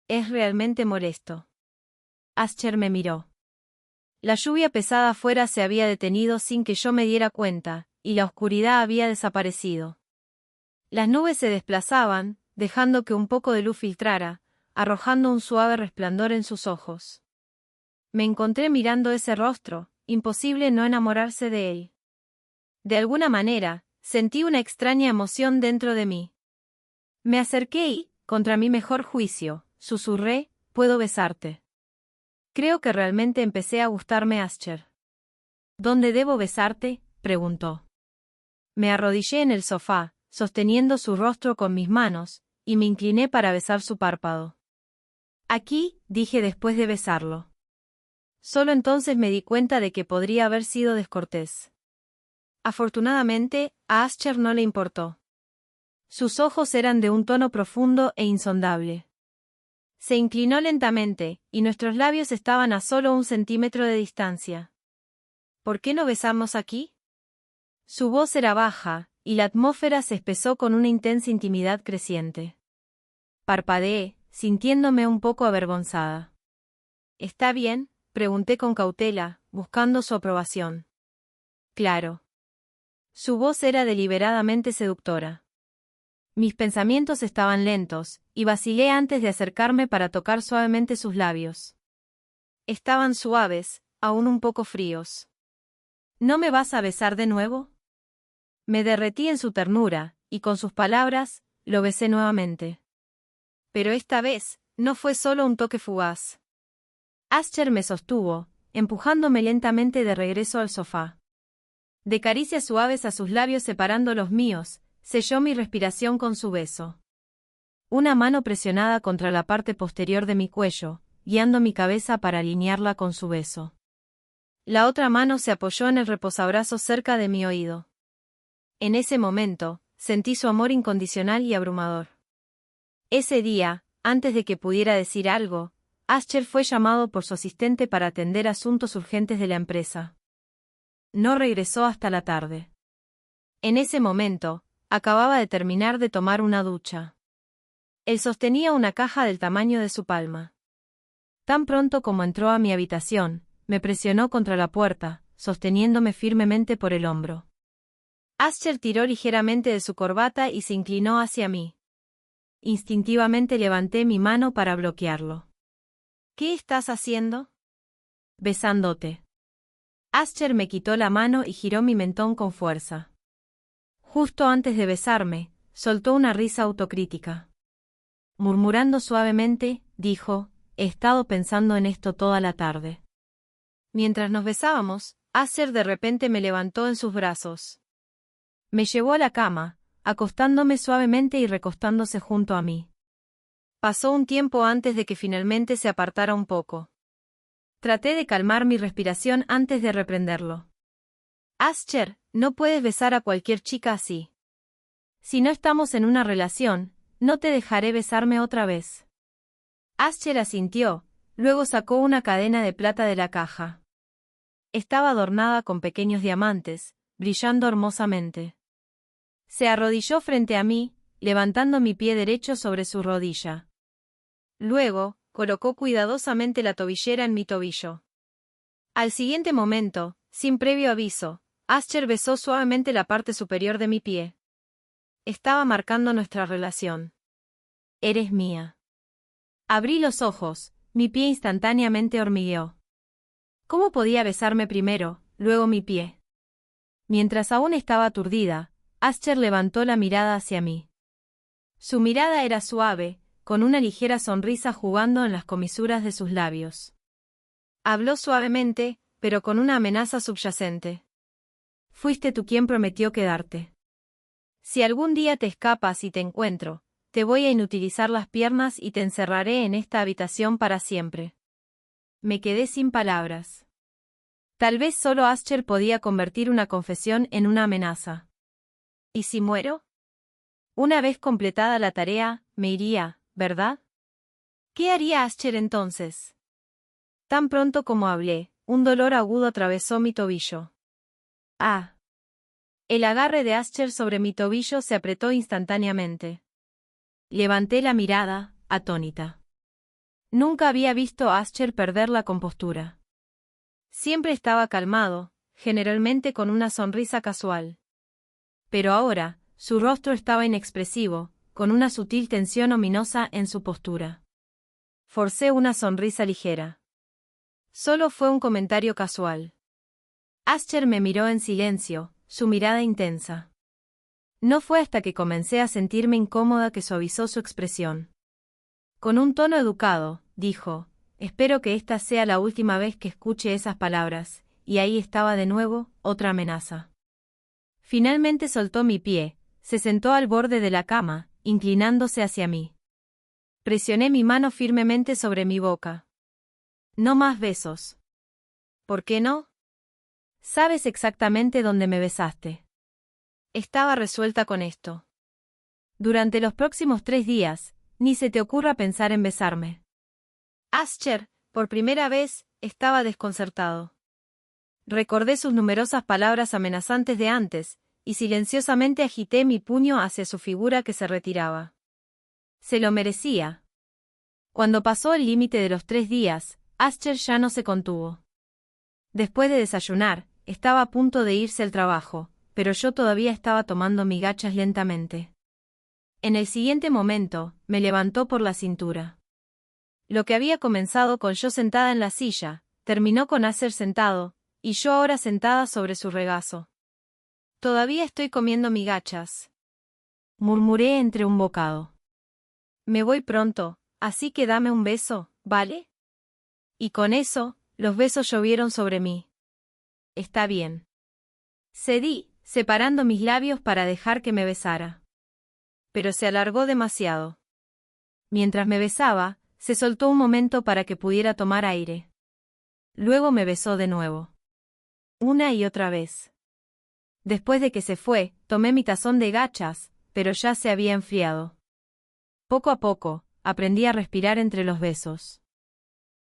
Es realmente molesto. Ascher me miró. La lluvia pesada afuera se había detenido sin que yo me diera cuenta, y la oscuridad había desaparecido. Las nubes se desplazaban, dejando que un poco de luz filtrara, arrojando un suave resplandor en sus ojos. Me encontré mirando ese rostro, imposible no enamorarse de él. De alguna manera, sentí una extraña emoción dentro de mí. Me acerqué y, contra mi mejor juicio, susurré, ¿puedo besarte? Creo que realmente empecé a gustarme Ascher. ¿Dónde debo besarte?, preguntó. Me arrodillé en el sofá, sosteniendo su rostro con mis manos, y me incliné para besar su párpado. Aquí, dije después de besarlo. Solo entonces me di cuenta de que podría haber sido descortés. Afortunadamente, a Ascher no le importó. Sus ojos eran de un tono profundo e insondable. Se inclinó lentamente, y nuestros labios estaban a solo 1 centímetro de distancia. ¿Por qué no besamos aquí? Su voz era baja, y la atmósfera se espesó con una intensa intimidad creciente. Parpadeé, sintiéndome un poco avergonzada. ¿Está bien?, pregunté con cautela, buscando su aprobación. Claro. Su voz era deliberadamente seductora. Mis pensamientos estaban lentos, y vacilé antes de acercarme para tocar suavemente sus labios. Estaban suaves, aún un poco fríos. ¿No me vas a besar de nuevo? Me derretí en su ternura, y con sus palabras, lo besé nuevamente. Pero esta vez, no fue solo un toque fugaz. Ascher me sostuvo, empujándome lentamente de regreso al sofá. De caricias suaves a sus labios separando los míos, selló mi respiración con su beso. Una mano presionada contra la parte posterior de mi cuello, guiando mi cabeza para alinearla con su beso. La otra mano se apoyó en el reposabrazos cerca de mi oído. En ese momento, sentí su amor incondicional y abrumador. Ese día, antes de que pudiera decir algo, Ascher fue llamado por su asistente para atender asuntos urgentes de la empresa. No regresó hasta la tarde. En ese momento, acababa de terminar de tomar una ducha. Él sostenía una caja del tamaño de su palma. Tan pronto como entró a mi habitación, me presionó contra la puerta, sosteniéndome firmemente por el hombro. Ascher tiró ligeramente de su corbata y se inclinó hacia mí. Instintivamente levanté mi mano para bloquearlo. ¿Qué estás haciendo? Besándote. Ascher me quitó la mano y giró mi mentón con fuerza. Justo antes de besarme, soltó una risa autocrítica. Murmurando suavemente, dijo, he estado pensando en esto toda la tarde. Mientras nos besábamos, Ascher de repente me levantó en sus brazos. Me llevó a la cama, acostándome suavemente y recostándose junto a mí. Pasó un tiempo antes de que finalmente se apartara un poco. Traté de calmar mi respiración antes de reprenderlo. Ascher, no puedes besar a cualquier chica así. Si no estamos en una relación, no te dejaré besarme otra vez. Ascher asintió, luego sacó una cadena de plata de la caja. Estaba adornada con pequeños diamantes, brillando hermosamente. Se arrodilló frente a mí, levantando mi pie derecho sobre su rodilla. Luego, colocó cuidadosamente la tobillera en mi tobillo. Al siguiente momento, sin previo aviso, Ascher besó suavemente la parte superior de mi pie. Estaba marcando nuestra relación. Eres mía. Abrí los ojos, mi pie instantáneamente hormigueó. ¿Cómo podía besarme primero, luego mi pie? Mientras aún estaba aturdida, Ascher levantó la mirada hacia mí. Su mirada era suave, con una ligera sonrisa jugando en las comisuras de sus labios. Habló suavemente, pero con una amenaza subyacente. Fuiste tú quien prometió quedarte. Si algún día te escapas y te encuentro, te voy a inutilizar las piernas y te encerraré en esta habitación para siempre. Me quedé sin palabras. Tal vez solo Ascher podía convertir una confesión en una amenaza. ¿Y si muero? Una vez completada la tarea, me iría, ¿verdad? ¿Qué haría Ascher entonces? Tan pronto como hablé, un dolor agudo atravesó mi tobillo. ¡Ah! El agarre de Ascher sobre mi tobillo se apretó instantáneamente. Levanté la mirada, atónita. Nunca había visto a Ascher perder la compostura. Siempre estaba calmado, generalmente con una sonrisa casual. Pero ahora, su rostro estaba inexpresivo, con una sutil tensión ominosa en su postura. Forcé una sonrisa ligera. Solo fue un comentario casual. Ascher me miró en silencio, su mirada intensa. No fue hasta que comencé a sentirme incómoda que suavizó su expresión. Con un tono educado, dijo, espero que esta sea la última vez que escuche esas palabras, y ahí estaba de nuevo, otra amenaza. Finalmente soltó mi pie, se sentó al borde de la cama, inclinándose hacia mí. Presioné mi mano firmemente sobre mi boca. No más besos. ¿Por qué no? Sabes exactamente dónde me besaste. Estaba resuelta con esto. Durante los próximos 3 días, ni se te ocurra pensar en besarme. Ascher, por primera vez, estaba desconcertado. Recordé sus numerosas palabras amenazantes de antes, y silenciosamente agité mi puño hacia su figura que se retiraba. Se lo merecía. Cuando pasó el límite de los 3 días, Ascher ya no se contuvo. Después de desayunar, estaba a punto de irse al trabajo, pero yo todavía estaba tomando migachas lentamente. En el siguiente momento, me levantó por la cintura. Lo que había comenzado con yo sentada en la silla, terminó con Ascher sentado, y yo ahora sentada sobre su regazo. Todavía estoy comiendo migachas. Murmuré entre un bocado. Me voy pronto, así que dame un beso, ¿vale? Y con eso, los besos llovieron sobre mí. Está bien. Cedí, separando mis labios para dejar que me besara. Pero se alargó demasiado. Mientras me besaba, se soltó un momento para que pudiera tomar aire. Luego me besó de nuevo. Una y otra vez. Después de que se fue, tomé mi tazón de gachas, pero ya se había enfriado. Poco a poco, aprendí a respirar entre los besos.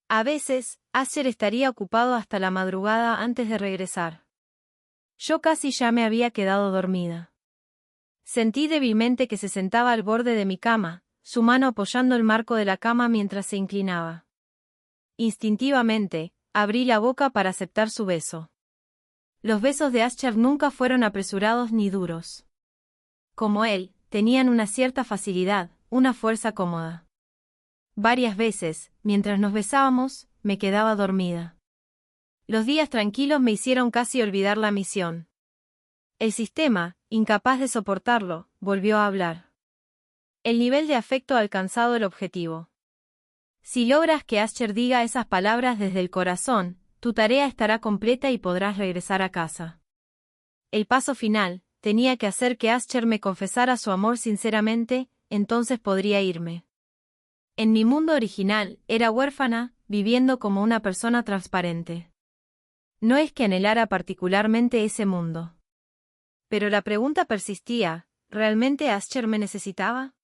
A veces, Ascher estaría ocupado hasta la madrugada antes de regresar. Yo casi ya me había quedado dormida. Sentí débilmente que se sentaba al borde de mi cama, su mano apoyando el marco de la cama mientras se inclinaba. Instintivamente, abrí la boca para aceptar su beso. Los besos de Ascher nunca fueron apresurados ni duros. Como él, tenían una cierta facilidad, una fuerza cómoda. Varias veces, mientras nos besábamos, me quedaba dormida. Los días tranquilos me hicieron casi olvidar la misión. El sistema, incapaz de soportarlo, volvió a hablar. El nivel de afecto ha alcanzado el objetivo. Si logras que Ascher diga esas palabras desde el corazón, tu tarea estará completa y podrás regresar a casa. El paso final, tenía que hacer que Ascher me confesara su amor sinceramente, entonces podría irme. En mi mundo original, era huérfana, viviendo como una persona transparente. No es que anhelara particularmente ese mundo. Pero la pregunta persistía, ¿realmente Asher me necesitaba?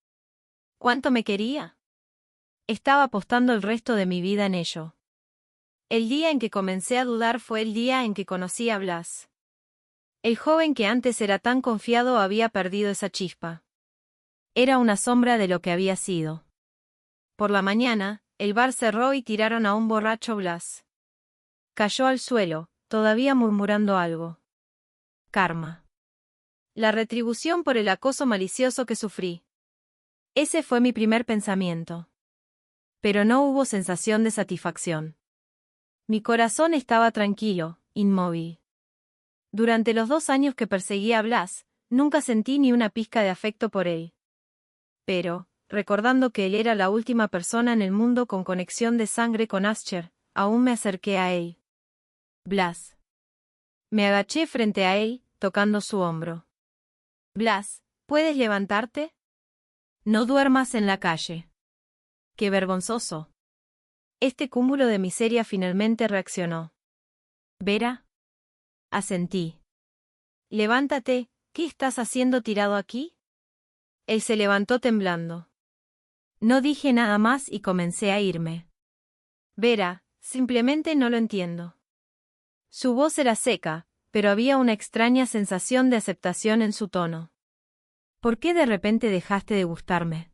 ¿Cuánto me quería? Estaba apostando el resto de mi vida en ello. El día en que comencé a dudar fue el día en que conocí a Blas. El joven que antes era tan confiado había perdido esa chispa. Era una sombra de lo que había sido. Por la mañana, el bar cerró y tiraron a un borracho Blas. Cayó al suelo, todavía murmurando algo. Karma. La retribución por el acoso malicioso que sufrí. Ese fue mi primer pensamiento. Pero no hubo sensación de satisfacción. Mi corazón estaba tranquilo, inmóvil. Durante los 2 años que perseguí a Blas, nunca sentí ni una pizca de afecto por él. Pero, recordando que él era la última persona en el mundo con conexión de sangre con Asher, aún me acerqué a él. Blas. Me agaché frente a él, tocando su hombro. Blas, ¿puedes levantarte? No duermas en la calle. ¡Qué vergonzoso! Este cúmulo de miseria finalmente reaccionó. ¿Vera? Asentí. Levántate, ¿qué estás haciendo tirado aquí? Él se levantó temblando. No dije nada más y comencé a irme. Vera, simplemente no lo entiendo. Su voz era seca, pero había una extraña sensación de aceptación en su tono. ¿Por qué de repente dejaste de gustarme?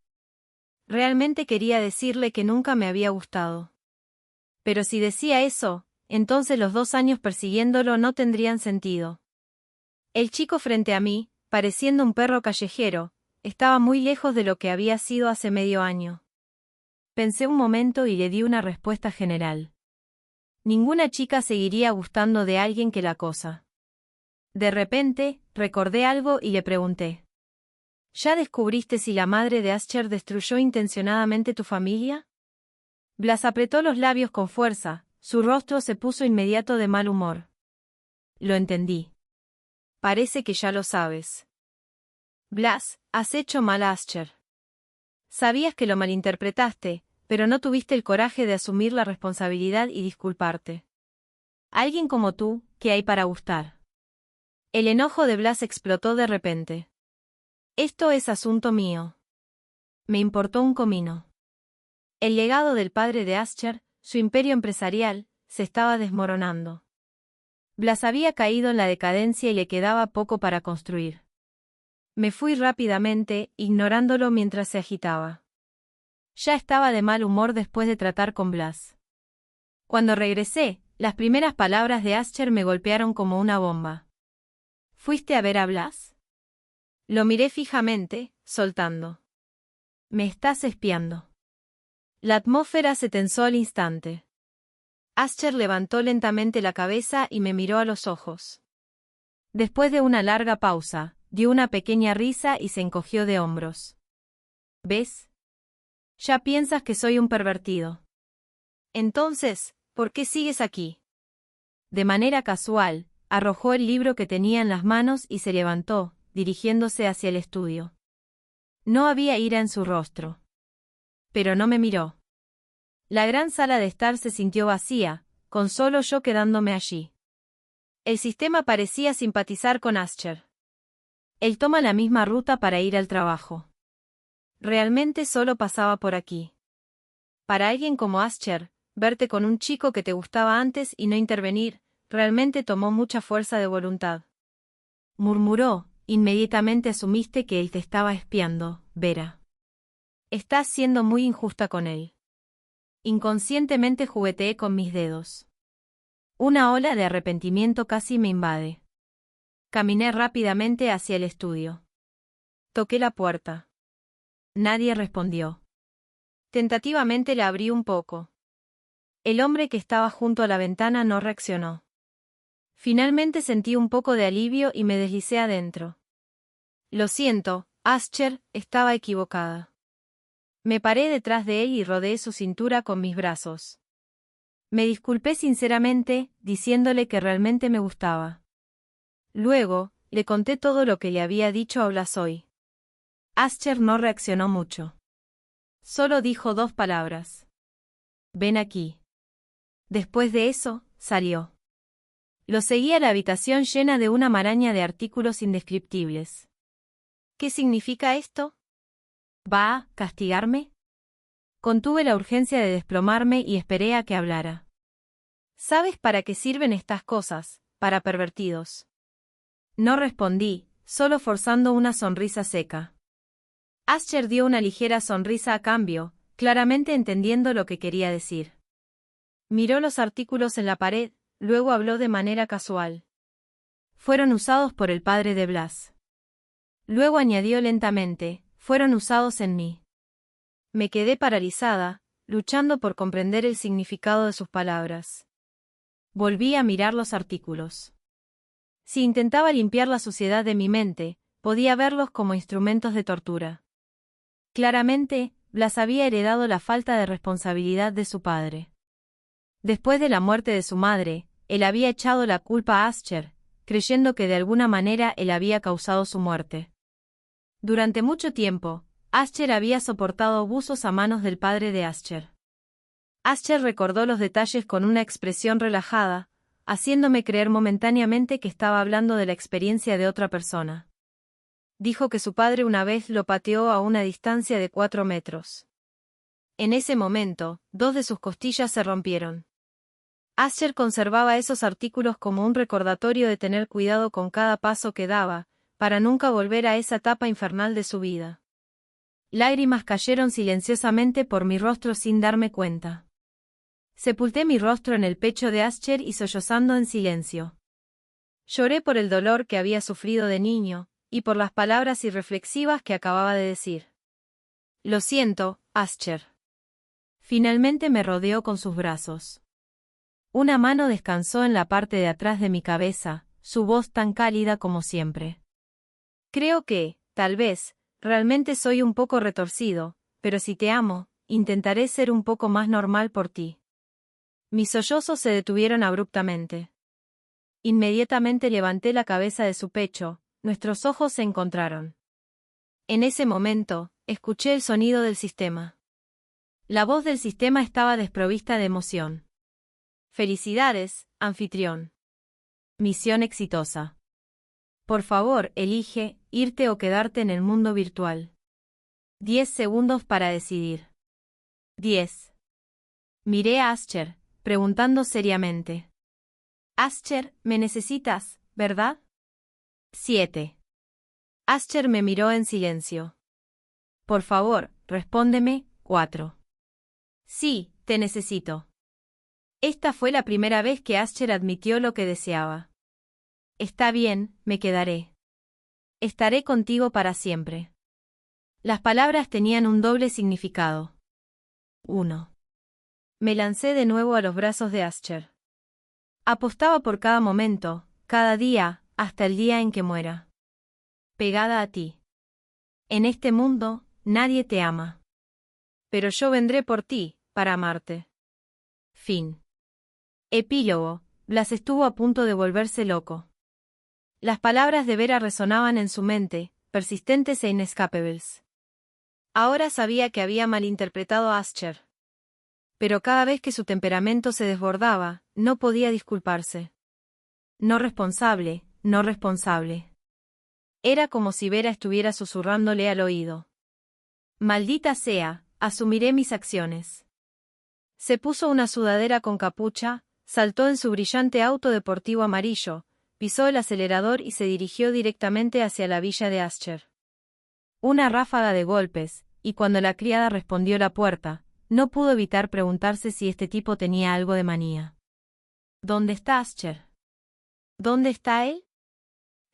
Realmente quería decirle que nunca me había gustado. Pero si decía eso, entonces los 2 años persiguiéndolo no tendrían sentido. El chico frente a mí, pareciendo un perro callejero, estaba muy lejos de lo que había sido hace medio año. Pensé un momento y le di una respuesta general. Ninguna chica seguiría gustando de alguien que la acosa. De repente, recordé algo y le pregunté. ¿Ya descubriste si la madre de Asher destruyó intencionadamente tu familia? Blas apretó los labios con fuerza, su rostro se puso inmediato de mal humor. Lo entendí. Parece que ya lo sabes. Blas, has hecho mal a Asher. Sabías que lo malinterpretaste, pero no tuviste el coraje de asumir la responsabilidad y disculparte. Alguien como tú, ¿qué hay para gustar? El enojo de Blas explotó de repente. Esto es asunto mío. Me importó un comino. El legado del padre de Asher, su imperio empresarial, se estaba desmoronando. Blas había caído en la decadencia y le quedaba poco para construir. Me fui rápidamente, ignorándolo mientras se agitaba. Ya estaba de mal humor después de tratar con Blas. Cuando regresé, las primeras palabras de Asher me golpearon como una bomba. ¿Fuiste a ver a Blas? Lo miré fijamente, soltando. Me estás espiando. La atmósfera se tensó al instante. Asher levantó lentamente la cabeza y me miró a los ojos. Después de una larga pausa, dio una pequeña risa y se encogió de hombros. ¿Ves? Ya piensas que soy un pervertido. Entonces, ¿por qué sigues aquí? De manera casual, arrojó el libro que tenía en las manos y se levantó, dirigiéndose hacia el estudio. No había ira en su rostro. Pero no me miró. La gran sala de estar se sintió vacía, con solo yo quedándome allí. El sistema parecía simpatizar con Asher. Él toma la misma ruta para ir al trabajo. Realmente solo pasaba por aquí. Para alguien como Asher, verte con un chico que te gustaba antes y no intervenir, realmente tomó mucha fuerza de voluntad. Murmuró, inmediatamente asumiste que él te estaba espiando, Vera. Estás siendo muy injusta con él. Inconscientemente jugueteé con mis dedos. Una ola de arrepentimiento casi me invade. Caminé rápidamente hacia el estudio. Toqué la puerta. Nadie respondió. Tentativamente la abrí un poco. El hombre que estaba junto a la ventana no reaccionó. Finalmente sentí un poco de alivio y me deslicé adentro. Lo siento, Asher, estaba equivocada. Me paré detrás de él y rodeé su cintura con mis brazos. Me disculpé sinceramente, diciéndole que realmente me gustaba. Luego, le conté todo lo que le había dicho a Blas hoy. Asher no reaccionó mucho. Solo dijo 2 palabras. Ven aquí. Después de eso, salió. Lo seguía la habitación llena de una maraña de artículos indescriptibles. ¿Qué significa esto? ¿Va a castigarme? Contuve la urgencia de desplomarme y esperé a que hablara. ¿Sabes para qué sirven estas cosas? Para pervertidos. No respondí, solo forzando una sonrisa seca. Ascher dio una ligera sonrisa a cambio, claramente entendiendo lo que quería decir. Miró los artículos en la pared, luego habló de manera casual. Fueron usados por el padre de Blas. Luego añadió lentamente, fueron usados en mí. Me quedé paralizada, luchando por comprender el significado de sus palabras. Volví a mirar los artículos. Si intentaba limpiar la suciedad de mi mente, podía verlos como instrumentos de tortura. Claramente, Blas había heredado la falta de responsabilidad de su padre. Después de la muerte de su madre, él había echado la culpa a Ascher, creyendo que de alguna manera él había causado su muerte. Durante mucho tiempo, Ascher había soportado abusos a manos del padre de Ascher. Ascher recordó los detalles con una expresión relajada, haciéndome creer momentáneamente que estaba hablando de la experiencia de otra persona. Dijo que su padre una vez lo pateó a una distancia de 4 metros. En ese momento, 2 de sus costillas se rompieron. Ascher conservaba esos artículos como un recordatorio de tener cuidado con cada paso que daba, para nunca volver a esa etapa infernal de su vida. Lágrimas cayeron silenciosamente por mi rostro sin darme cuenta. Sepulté mi rostro en el pecho de Ascher y sollozando en silencio. Lloré por el dolor que había sufrido de niño, y por las palabras irreflexivas que acababa de decir. Lo siento, Ascher. Finalmente me rodeó con sus brazos. Una mano descansó en la parte de atrás de mi cabeza, su voz tan cálida como siempre. Creo que, tal vez, realmente soy un poco retorcido, pero si te amo, intentaré ser un poco más normal por ti. Mis sollozos se detuvieron abruptamente. Inmediatamente levanté la cabeza de su pecho, nuestros ojos se encontraron. En ese momento, escuché el sonido del sistema. La voz del sistema estaba desprovista de emoción. Felicidades, anfitrión. Misión exitosa. Por favor, elige, irte o quedarte en el mundo virtual. 10 segundos para decidir. 10. Miré a Ascher, preguntando seriamente. Ascher, me necesitas, ¿verdad? 7. Ascher me miró en silencio. Por favor, respóndeme. 4. Sí, te necesito. Esta fue la primera vez que Ascher admitió lo que deseaba. Está bien, me quedaré. Estaré contigo para siempre. Las palabras tenían un doble significado. 1. Me lancé de nuevo a los brazos de Ascher. Apostaba por cada momento, cada día, hasta el día en que muera. Pegada a ti. En este mundo, nadie te ama. Pero yo vendré por ti, para amarte. Fin. Epílogo. Blas estuvo a punto de volverse loco. Las palabras de Vera resonaban en su mente, persistentes e inescapables. Ahora sabía que había malinterpretado a Ascher. Pero cada vez que su temperamento se desbordaba, no podía disculparse. No responsable, no responsable. Era como si Vera estuviera susurrándole al oído. Maldita sea, asumiré mis acciones. Se puso una sudadera con capucha, saltó en su brillante auto deportivo amarillo, pisó el acelerador y se dirigió directamente hacia la villa de Ascher. Una ráfaga de golpes, y cuando la criada respondió la puerta, no pudo evitar preguntarse si este tipo tenía algo de manía. ¿Dónde está Ascher? ¿Dónde está él?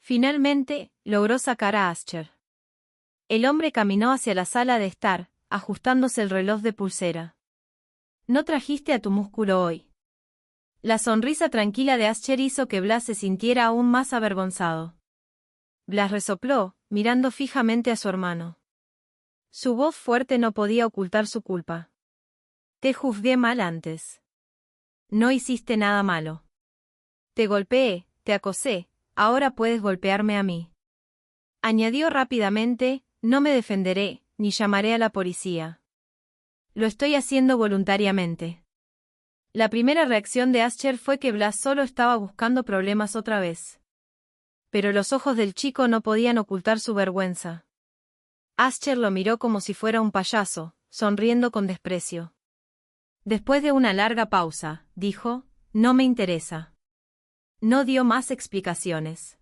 Finalmente, logró sacar a Ascher. El hombre caminó hacia la sala de estar, ajustándose el reloj de pulsera. No trajiste a tu músculo hoy. La sonrisa tranquila de Ascher hizo que Blas se sintiera aún más avergonzado. Blas resopló, mirando fijamente a su hermano. Su voz fuerte no podía ocultar su culpa. Te juzgué mal antes. No hiciste nada malo. Te golpeé, te acosé, ahora puedes golpearme a mí. Añadió rápidamente, no me defenderé, ni llamaré a la policía. Lo estoy haciendo voluntariamente. La primera reacción de Ascher fue que Blas solo estaba buscando problemas otra vez. Pero los ojos del chico no podían ocultar su vergüenza. Ascher lo miró como si fuera un payaso, sonriendo con desprecio. Después de una larga pausa, dijo, «No me interesa». No dio más explicaciones.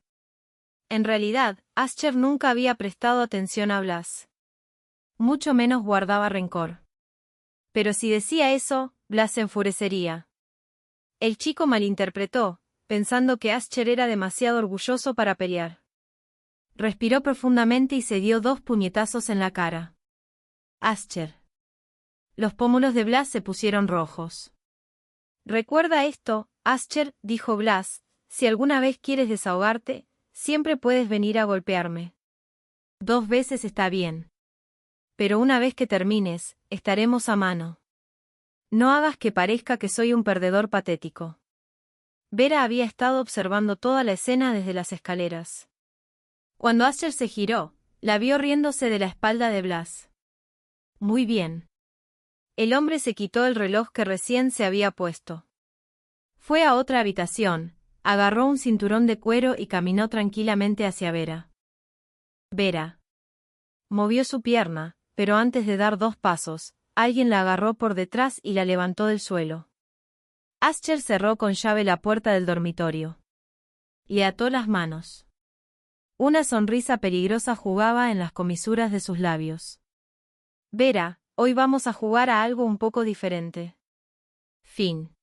En realidad, Ascher nunca había prestado atención a Blas. Mucho menos guardaba rencor. Pero si decía eso, Blas se enfurecería. El chico malinterpretó, pensando que Ascher era demasiado orgulloso para pelear. Respiró profundamente y se dio 2 puñetazos en la cara. Ascher. Los pómulos de Blas se pusieron rojos. «Recuerda esto, Ascher», dijo Blas, «si alguna vez quieres desahogarte, siempre puedes venir a golpearme. 2 veces está bien. Pero una vez que termines, estaremos a mano. No hagas que parezca que soy un perdedor patético». Vera había estado observando toda la escena desde las escaleras. Cuando Ascher se giró, la vio riéndose de la espalda de Blas. «Muy bien». El hombre se quitó el reloj que recién se había puesto. Fue a otra habitación, agarró un cinturón de cuero y caminó tranquilamente hacia Vera. «Vera». Movió su pierna, pero antes de dar 2 pasos, alguien la agarró por detrás y la levantó del suelo. Ascher cerró con llave la puerta del dormitorio. Le ató las manos. Una sonrisa peligrosa jugaba en las comisuras de sus labios. «Vera, hoy vamos a jugar a algo un poco diferente». Fin.